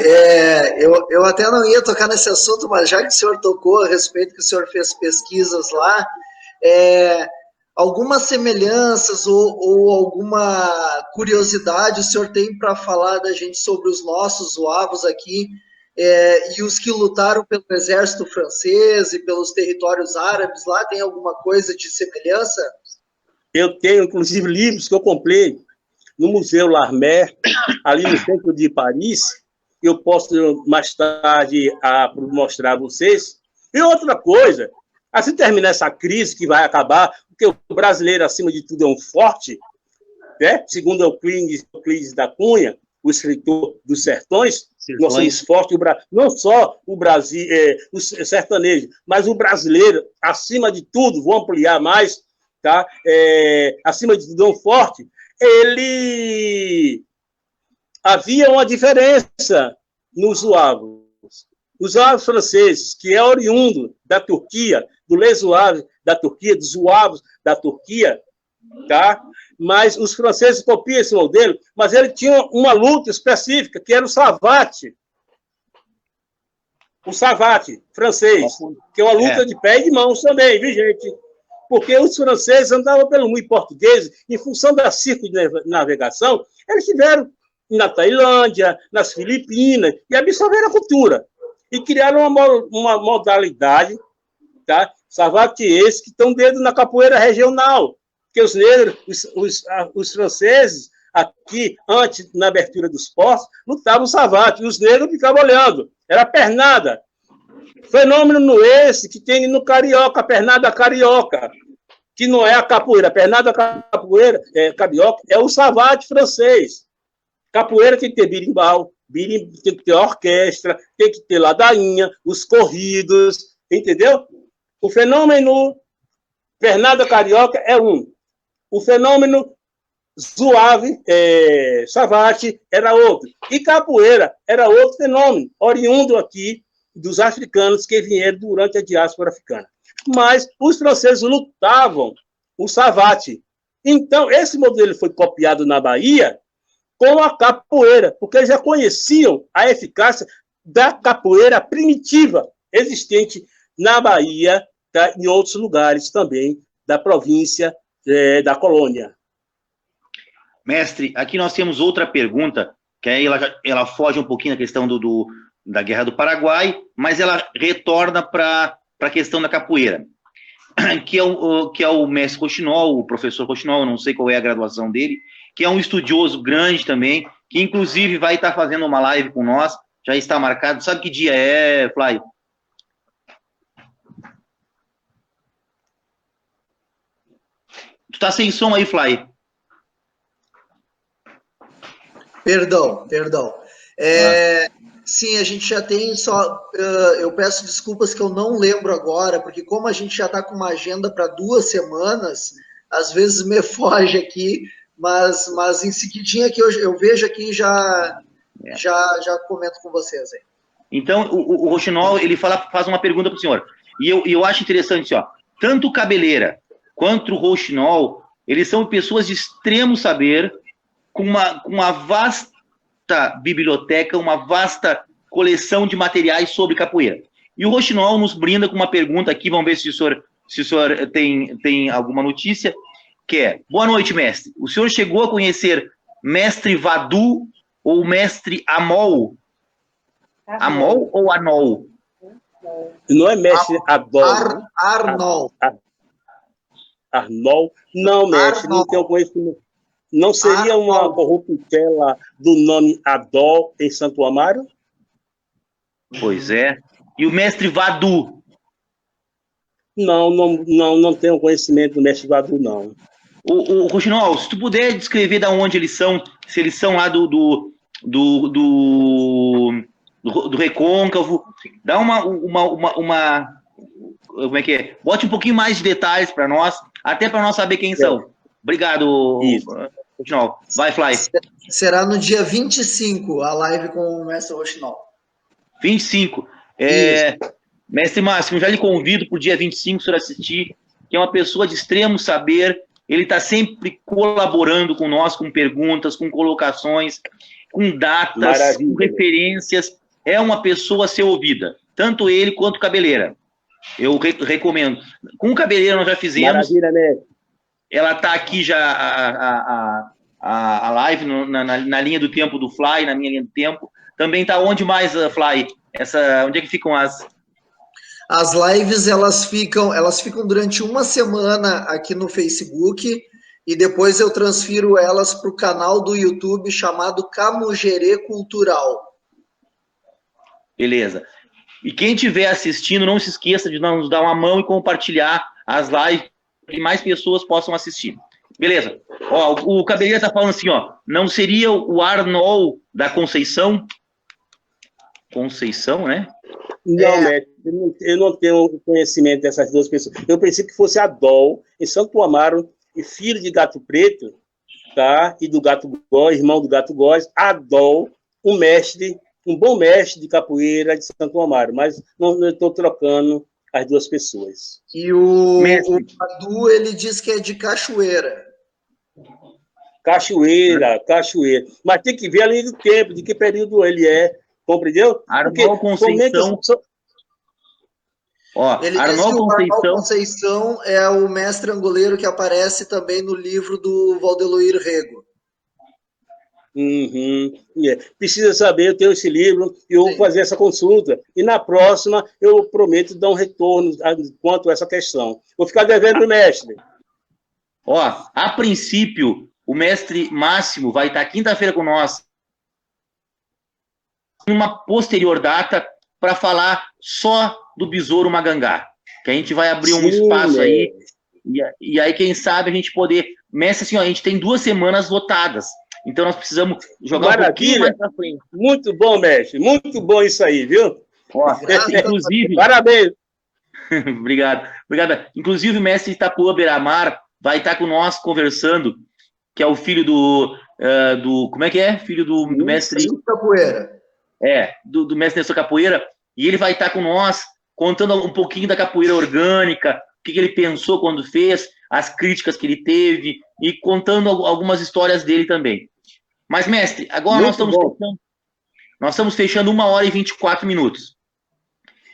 eu até não ia tocar nesse assunto, mas já que o senhor tocou a respeito que o senhor fez pesquisas lá, algumas semelhanças ou alguma curiosidade o senhor tem para falar da gente sobre os nossos zuavos aqui e os que lutaram pelo exército francês e pelos territórios árabes lá? Tem alguma coisa de semelhança? Eu tenho, inclusive, livros que eu comprei no Museu Larmer, ali no centro de Paris. Eu posso mais tarde mostrar a vocês. E outra coisa, assim terminar essa crise que vai acabar, porque o brasileiro, acima de tudo, é um forte, né? Segundo Euclides da Cunha, o escritor dos Sertões, nós somos fortes, não só o Brasil, o sertanejo, mas o brasileiro, acima de tudo, vou ampliar mais, tá? Acima de tudo, é um forte. Havia uma diferença nos zuavos. Os zuavos franceses, que é oriundo da Turquia, do lesuave da Turquia, dos zuavos da Turquia, tá? Mas os franceses copiam esse modelo, mas ele tinha uma luta específica, que era o savate. O savate francês, que é uma luta de pé e de mãos também, viu, gente? Porque os franceses andavam pelo mundo português, em função da circunnavegação, eles estiveram na Tailândia, nas Filipinas, e absorveram a cultura. E criaram uma modalidade, tá? Savate esse, que estão dentro na capoeira regional. Porque os negros, os franceses, aqui, antes, na abertura dos portos, lutavam savate, e os negros ficavam olhando. Era pernada. Fenômeno esse que tem no carioca, a pernada carioca, que não é a capoeira. A pernada capoeira, carioca, é o savate francês. Capoeira tem que ter birimbau, tem que ter orquestra, tem que ter ladainha, os corridos, entendeu? O fenômeno pernada carioca é um. O fenômeno Zuave, savate, era outro. E capoeira era outro fenômeno, oriundo aqui dos africanos que vieram durante a diáspora africana. Mas os franceses lutavam o savate. Então, esse modelo foi copiado na Bahia com a capoeira, porque eles já conheciam a eficácia da capoeira primitiva existente na Bahia, tá, em outros lugares também da província, da colônia. Mestre, aqui nós temos outra pergunta, que aí ela foge um pouquinho da questão da Guerra do Paraguai, mas ela retorna para a questão da capoeira, que é o mestre Rochinol, o professor Rochinol, eu não sei qual é a graduação dele, que é um estudioso grande também, que inclusive vai estar fazendo uma live com nós, já está marcado. Sabe que dia é, Fly? Tu tá sem som aí, Fly. Perdão. Sim, a gente já tem eu peço desculpas que eu não lembro agora, porque como a gente já está com uma agenda para 2 semanas, às vezes me foge aqui, mas em seguidinha que eu vejo aqui já comento com vocês aí. Então, o Rochinol, ele faz uma pergunta para o senhor, e eu acho interessante, ó, tanto o Cabeleira quanto o Rochinol, eles são pessoas de extremo saber, com uma vasta biblioteca, uma vasta coleção de materiais sobre capoeira. E o Rochinol nos brinda com uma pergunta aqui, vamos ver se o senhor tem alguma notícia, que é: boa noite, mestre. O senhor chegou a conhecer mestre Vadu ou mestre Amol? Amol ou Anol? Não é mestre Adol. Arnol. Arnol? Não, mestre, Arnol. Não tenho conhecimento. Não seria uma corruptela do nome Adol em Santo Amaro? Pois é. E o mestre Vadu? Não tenho conhecimento do mestre Vadu, não. O Rochinol, se tu puder descrever de onde eles são, se eles são lá do Recôncavo, dá uma como é que é? Bote um pouquinho mais de detalhes para nós, até para nós saber quem são. Obrigado, Rochinol. Vai, Fly. Será no dia 25, a live com o mestre Rochinol. 25. Mestre Máximo, já lhe convido para o dia 25 para o senhor assistir, que é uma pessoa de extremo saber, ele está sempre colaborando com nós, com perguntas, com colocações, com datas, Maravilha. Com referências. É uma pessoa a ser ouvida, tanto ele quanto o Cabeleira. Eu recomendo. Com o Cabeleira nós já fizemos. Maravilha, né? Ela está aqui já, a live, na linha do tempo do Fly, na minha linha do tempo. Também está onde mais, Fly? Onde é que ficam As lives, elas ficam durante uma semana aqui no Facebook e depois eu transfiro elas para o canal do YouTube chamado Camugere Cultural. Beleza. E quem estiver assistindo, não se esqueça de nos dar uma mão e compartilhar as lives para que mais pessoas possam assistir. Beleza. Ó, o Cabeleira está falando assim, ó, não seria o Arnol da Conceição? Conceição, né? Não, mestre, eu não tenho conhecimento dessas duas pessoas. Eu pensei que fosse Adol, em Santo Amaro, e filho de Gato Preto, tá? E do Gato Góes, irmão do Gato Góes, Adol, um bom mestre de capoeira de Santo Amaro, mas não estou trocando as duas pessoas. E o Badu, ele diz que é de Cachoeira. Cachoeira. Mas tem que ver a linha do tempo, de que período ele é, compreendeu? Arnol Conceição. Ó, Ele Arnol diz que o Conceição. Arnol Conceição é o mestre angoleiro que aparece também no livro do Valdeluir Rego. Precisa saber, eu tenho esse livro e eu vou fazer essa consulta. E na próxima eu prometo dar um retorno quanto a essa questão. Vou ficar devendo o mestre. Ó, a princípio, o mestre Máximo vai estar quinta-feira com nós. Numa posterior data, para falar só do Besouro Magangá, que a gente vai abrir um espaço aí, e aí, quem sabe, a gente poder... Mestre, assim, ó, a gente tem 2 semanas lotadas, então nós precisamos jogar um pouquinho mais para frente. Muito bom, mestre, muito bom isso aí, viu? Ó, inclusive... Parabéns! Obrigado. Inclusive, o mestre Itapuã Beiramar vai estar com nós conversando, que é o filho do como é que é? Filho do mestre... Capoeira. Do mestre Nestor Capoeira, e ele vai estar com nós, contando um pouquinho da capoeira orgânica, o que ele pensou quando fez, as críticas que ele teve, e contando algumas histórias dele também. Mas, mestre, agora nós estamos fechando 1 hora e 24 minutos.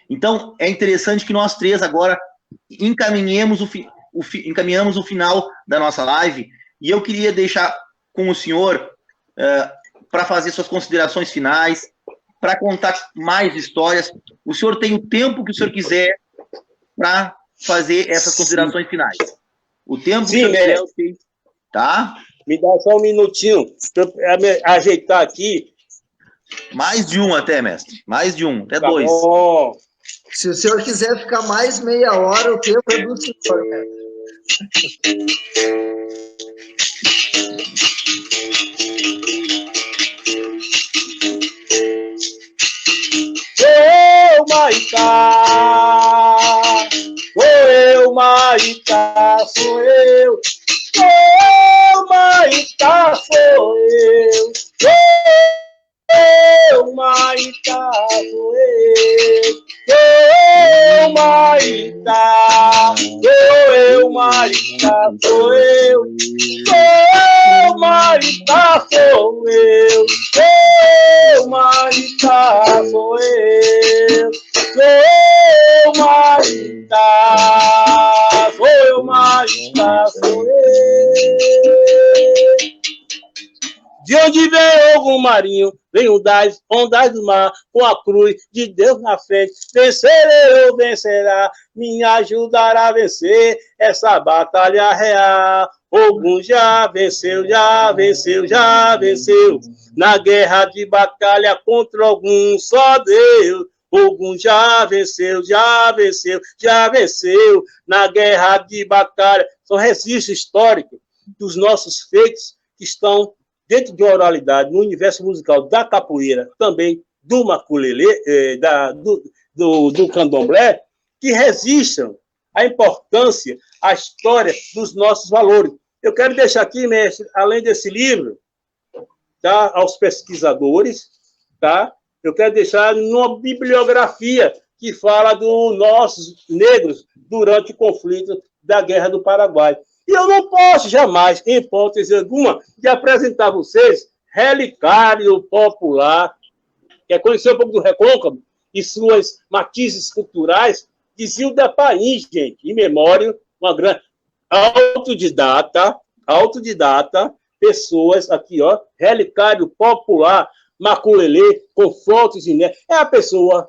Então, é interessante que nós 3 agora encaminhamos o final da nossa live, e eu queria deixar com o senhor para fazer suas considerações finais, para contar mais histórias. O senhor tem o tempo que o senhor quiser para fazer essas considerações finais. O tempo que o senhor quiser, tá? Me dá só um minutinho para eu ajeitar aqui. Mais de um até, mestre. Mais de um, até 2. Bom. Se o senhor quiser ficar mais meia hora, o tempo é do senhor, mestre. Maitá, sou eu. Maitá, sou eu. Maitá, sou eu. Maitá, Maitá, sou eu. Maitá, sou eu. Maitá, sou eu. Maitá, sou eu. De onde vem algum marinho? Venho das ondas do mar, com a cruz de Deus na frente. Vencerei ou vencerá, me ajudará a vencer essa batalha real. Ogum já venceu, já venceu, já venceu. Na guerra de batalha contra Ogum, só Deus. Ogum já venceu, já venceu, já venceu. Na guerra de batalha. São registros históricos dos nossos feitos que estão dentro de oralidade, no universo musical da capoeira, também do maculelê, do candomblé, que registram a importância, a história dos nossos valores. Eu quero deixar aqui, mestre, além desse livro, tá, aos pesquisadores, tá, eu quero deixar uma bibliografia que fala dos nossos negros durante o conflito da Guerra do Paraguai. E eu não posso jamais, em hipótese alguma, de apresentar a vocês Relicário Popular, que é conhecer um pouco do Recôncavo e suas matizes culturais, de Zilda Paim, gente, em memória, uma grande autodidata, pessoas aqui, ó, Relicário Popular, maculelê, com fotos e é a pessoa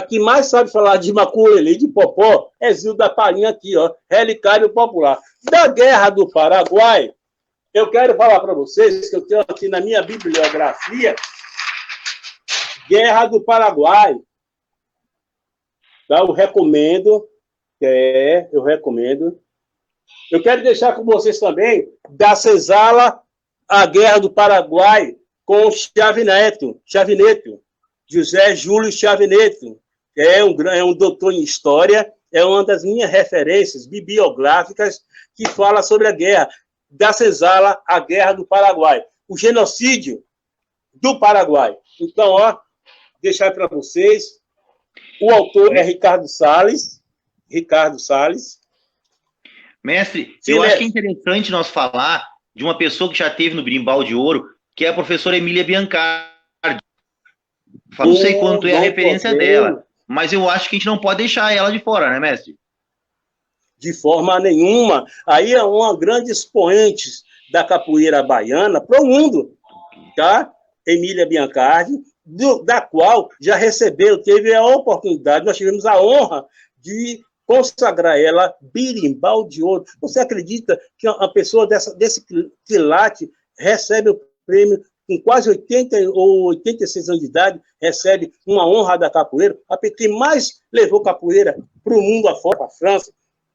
que mais sabe falar de maculelê, de popó, é Zilda Paim aqui, ó, Relicário Popular. Da Guerra do Paraguai, eu quero falar para vocês, que eu tenho aqui na minha bibliografia, Guerra do Paraguai. Tá? Eu recomendo. Eu quero deixar com vocês também, da Senzala, a Guerra do Paraguai, com Chavineto, José Júlio Chavineto, é um doutor em história, é uma das minhas referências bibliográficas que fala sobre a guerra da Senzala, a Guerra do Paraguai, o genocídio do Paraguai. Então, ó, deixar para vocês, o autor é Ricardo Salles. Mestre, eu acho que é interessante nós falar de uma pessoa que já teve no Berimbau de Ouro, que é a professora Emília Biancardi. Não sei quanto é a referência dela, mas eu acho que a gente não pode deixar ela de fora, né, mestre? De forma nenhuma. Aí é uma grande expoente da capoeira baiana para o mundo, tá? Emília Biancardi, da qual já teve a oportunidade, nós tivemos a honra de consagrar ela Berimbau de Ouro. Você acredita que uma pessoa desse quilate recebe o prêmio com quase 80 ou 86 anos de idade, recebe uma honra da capoeira, a PT mais levou capoeira para o mundo afora, para a França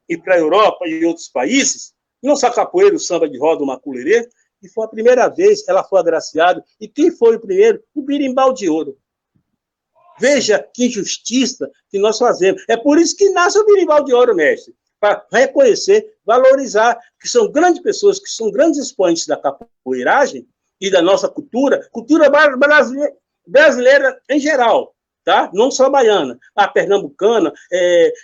e para a Europa e outros países, não só capoeira, o samba de roda, o maculerê, e foi a primeira vez que ela foi agraciada. E quem foi o primeiro? O Birimbau de Ouro. Veja que injustiça que nós fazemos. É por isso que nasce o Birimbau de Ouro, mestre, para reconhecer, valorizar, que são grandes pessoas, que são grandes expoentes da capoeiragem e da nossa cultura brasileira em geral, tá? Não só baiana, a pernambucana,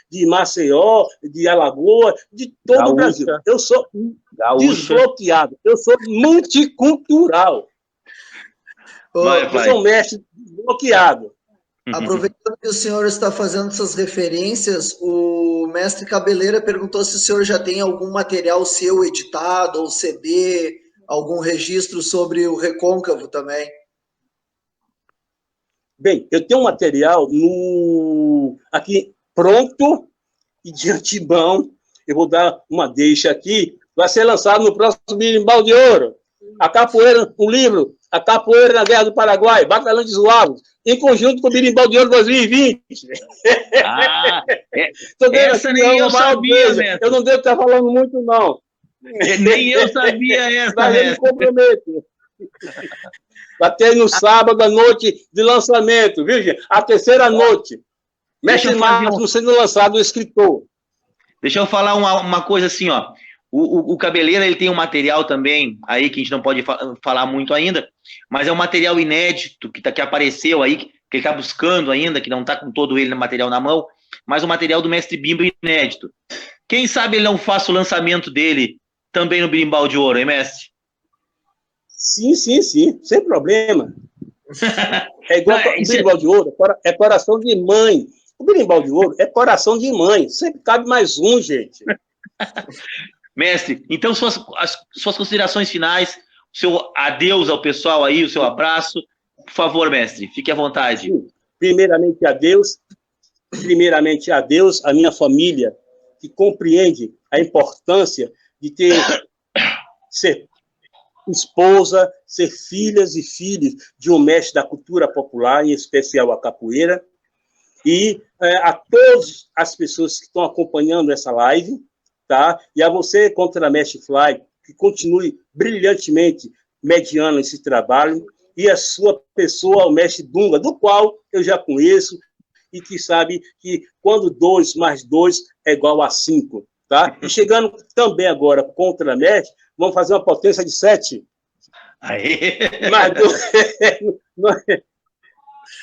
de Maceió, de Alagoas, de todo Gaúcha. o Brasil. Eu sou desbloqueado, eu sou multicultural. Eu sou um mestre desbloqueado. Aproveitando que o senhor está fazendo essas referências, o mestre Cabeleira perguntou se o senhor já tem algum material seu editado, ou CD, algum registro sobre o Recôncavo também. Bem, eu tenho um material aqui pronto e de antemão. Eu vou dar uma deixa aqui. Vai ser lançado no próximo Birimbau de Ouro. A capoeira, um livro, A Capoeira na Guerra do Paraguai, Batalhão de Zuavos, em conjunto com o Birimbau de Ouro 2020. Essa nem eu sabia, Neto. Eu não devo estar falando muito, não. Nem eu sabia essa, mas eu me comprometo. Vai ter no sábado à noite de lançamento, viu, gente? A terceira noite. Mestre Máximo sendo lançado o escritor. Deixa eu falar uma coisa assim, ó. O Cabeleira, ele tem um material também, aí que a gente não pode falar muito ainda, mas é um material inédito que apareceu aí, que ele está buscando ainda, que não está com todo ele material na mão, mas o material do Mestre Bimba inédito. Quem sabe ele não faça o lançamento dele também no Birimbau de Ouro, hein, mestre? Sim, sem problema. É igual o Birimbau de Ouro, é coração de mãe. O Birimbau de Ouro é coração de mãe, sempre cabe mais um, gente. Mestre, então suas considerações finais, o seu adeus ao pessoal aí, o seu abraço, por favor, mestre, fique à vontade. Sim. Primeiramente a Deus, a minha família, que compreende a importância de ser esposa, ser filhas e filhos de um mestre da cultura popular, em especial a capoeira, e a todas as pessoas que estão acompanhando essa live, tá? E a você, Contramestre Fly, que continue brilhantemente mediando esse trabalho, e a sua pessoa, o Mestre Dunga, do qual eu já conheço, e que sabe que quando 2 mais 2 é igual a 5, tá? E chegando também agora Contramestre, vamos fazer uma potência de 7. Aê! Mais 2,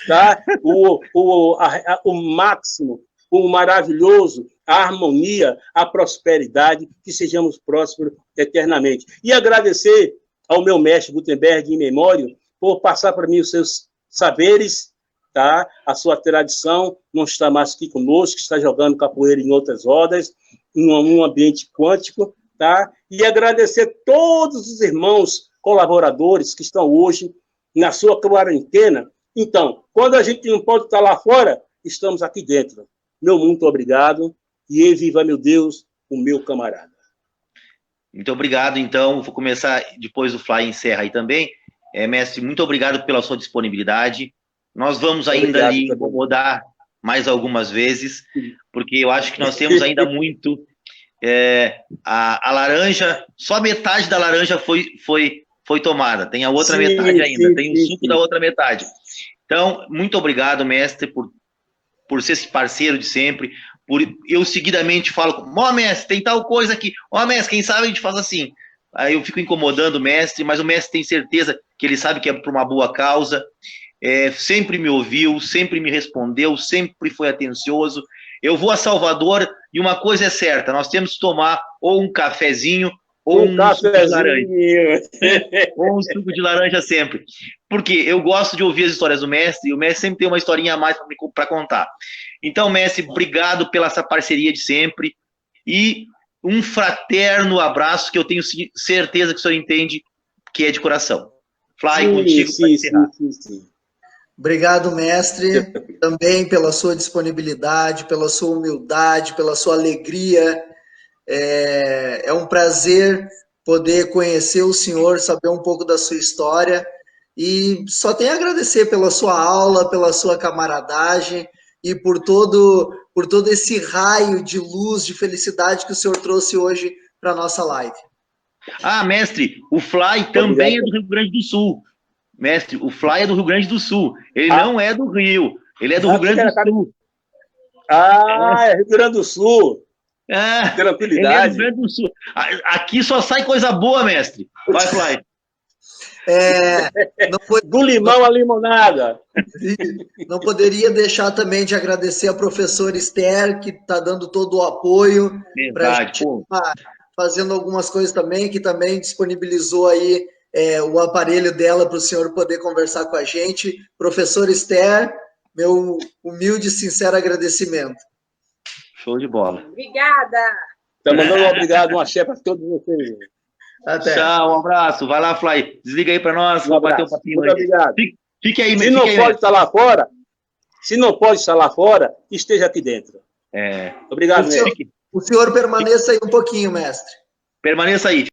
tá? O máximo, o maravilhoso, a harmonia, a prosperidade, que sejamos prósperos eternamente. E agradecer ao meu mestre Gutenberg em memória por passar para mim os seus saberes, tá? A sua tradição, não está mais aqui conosco, está jogando capoeira em outras rodas, em um ambiente quântico, tá? E agradecer todos os irmãos colaboradores que estão hoje na sua quarentena. Então, quando a gente não pode estar lá fora, estamos aqui dentro. Meu muito obrigado. E viva, meu Deus, o meu camarada. Muito obrigado, então. Vou começar, depois o Fly encerra aí também. Mestre, muito obrigado pela sua disponibilidade. Nós vamos ainda lhe incomodar mais algumas vezes, porque eu acho que nós temos ainda muito... a laranja, só metade da laranja foi tomada. Tem a outra metade ainda, tem o suco da outra metade. Então, muito obrigado, mestre, por ser esse parceiro de sempre. Eu seguidamente falo, mestre, tem tal coisa aqui. Mestre, quem sabe a gente faz assim. Aí eu fico incomodando o mestre, mas o mestre tem certeza que ele sabe que é por uma boa causa. Sempre me ouviu, sempre me respondeu, sempre foi atencioso. Eu vou a Salvador e uma coisa é certa, nós temos que tomar ou um cafezinho ou um suco de laranja. Ou um suco de laranja sempre. Porque eu gosto de ouvir as histórias do mestre, e o mestre sempre tem uma historinha a mais para contar. Então, mestre, obrigado pela essa parceria de sempre, e um fraterno abraço que eu tenho certeza que o senhor entende que é de coração. Fly, contigo para encerrar. Sim. Obrigado, mestre, também pela sua disponibilidade, pela sua humildade, pela sua alegria. É um prazer poder conhecer o senhor, saber um pouco da sua história. E só tenho a agradecer pela sua aula, pela sua camaradagem e por todo esse raio de luz, de felicidade que o senhor trouxe hoje para a nossa live. Ah, mestre, o Fly também é do Rio Grande do Sul. Mestre, o Fly é do Rio Grande do Sul. Ele não é do Rio, ele é do Rio Grande do Sul. É Rio Grande do Sul. Tranquilidade. Ele é do Rio Grande do Sul. Aqui só sai coisa boa, mestre. Vai, Fly. Do limão à limonada. Não poderia deixar também de agradecer a professora Esther, que está dando todo o apoio para a gente fazendo algumas coisas também, que também disponibilizou aí o aparelho dela para o senhor poder conversar com a gente. Professora Esther, meu humilde e sincero agradecimento. Show de bola. Obrigada. Tá mandando um obrigado, um axé para todos vocês. Até. Tchau, um abraço. Vai lá, Fly. Desliga aí para nós. Vamos bater um papinho. Muito obrigado. Fique aí, se não pode estar lá fora, esteja aqui dentro. Obrigado, mestre. O senhor permaneça aí um pouquinho, mestre. Permaneça aí.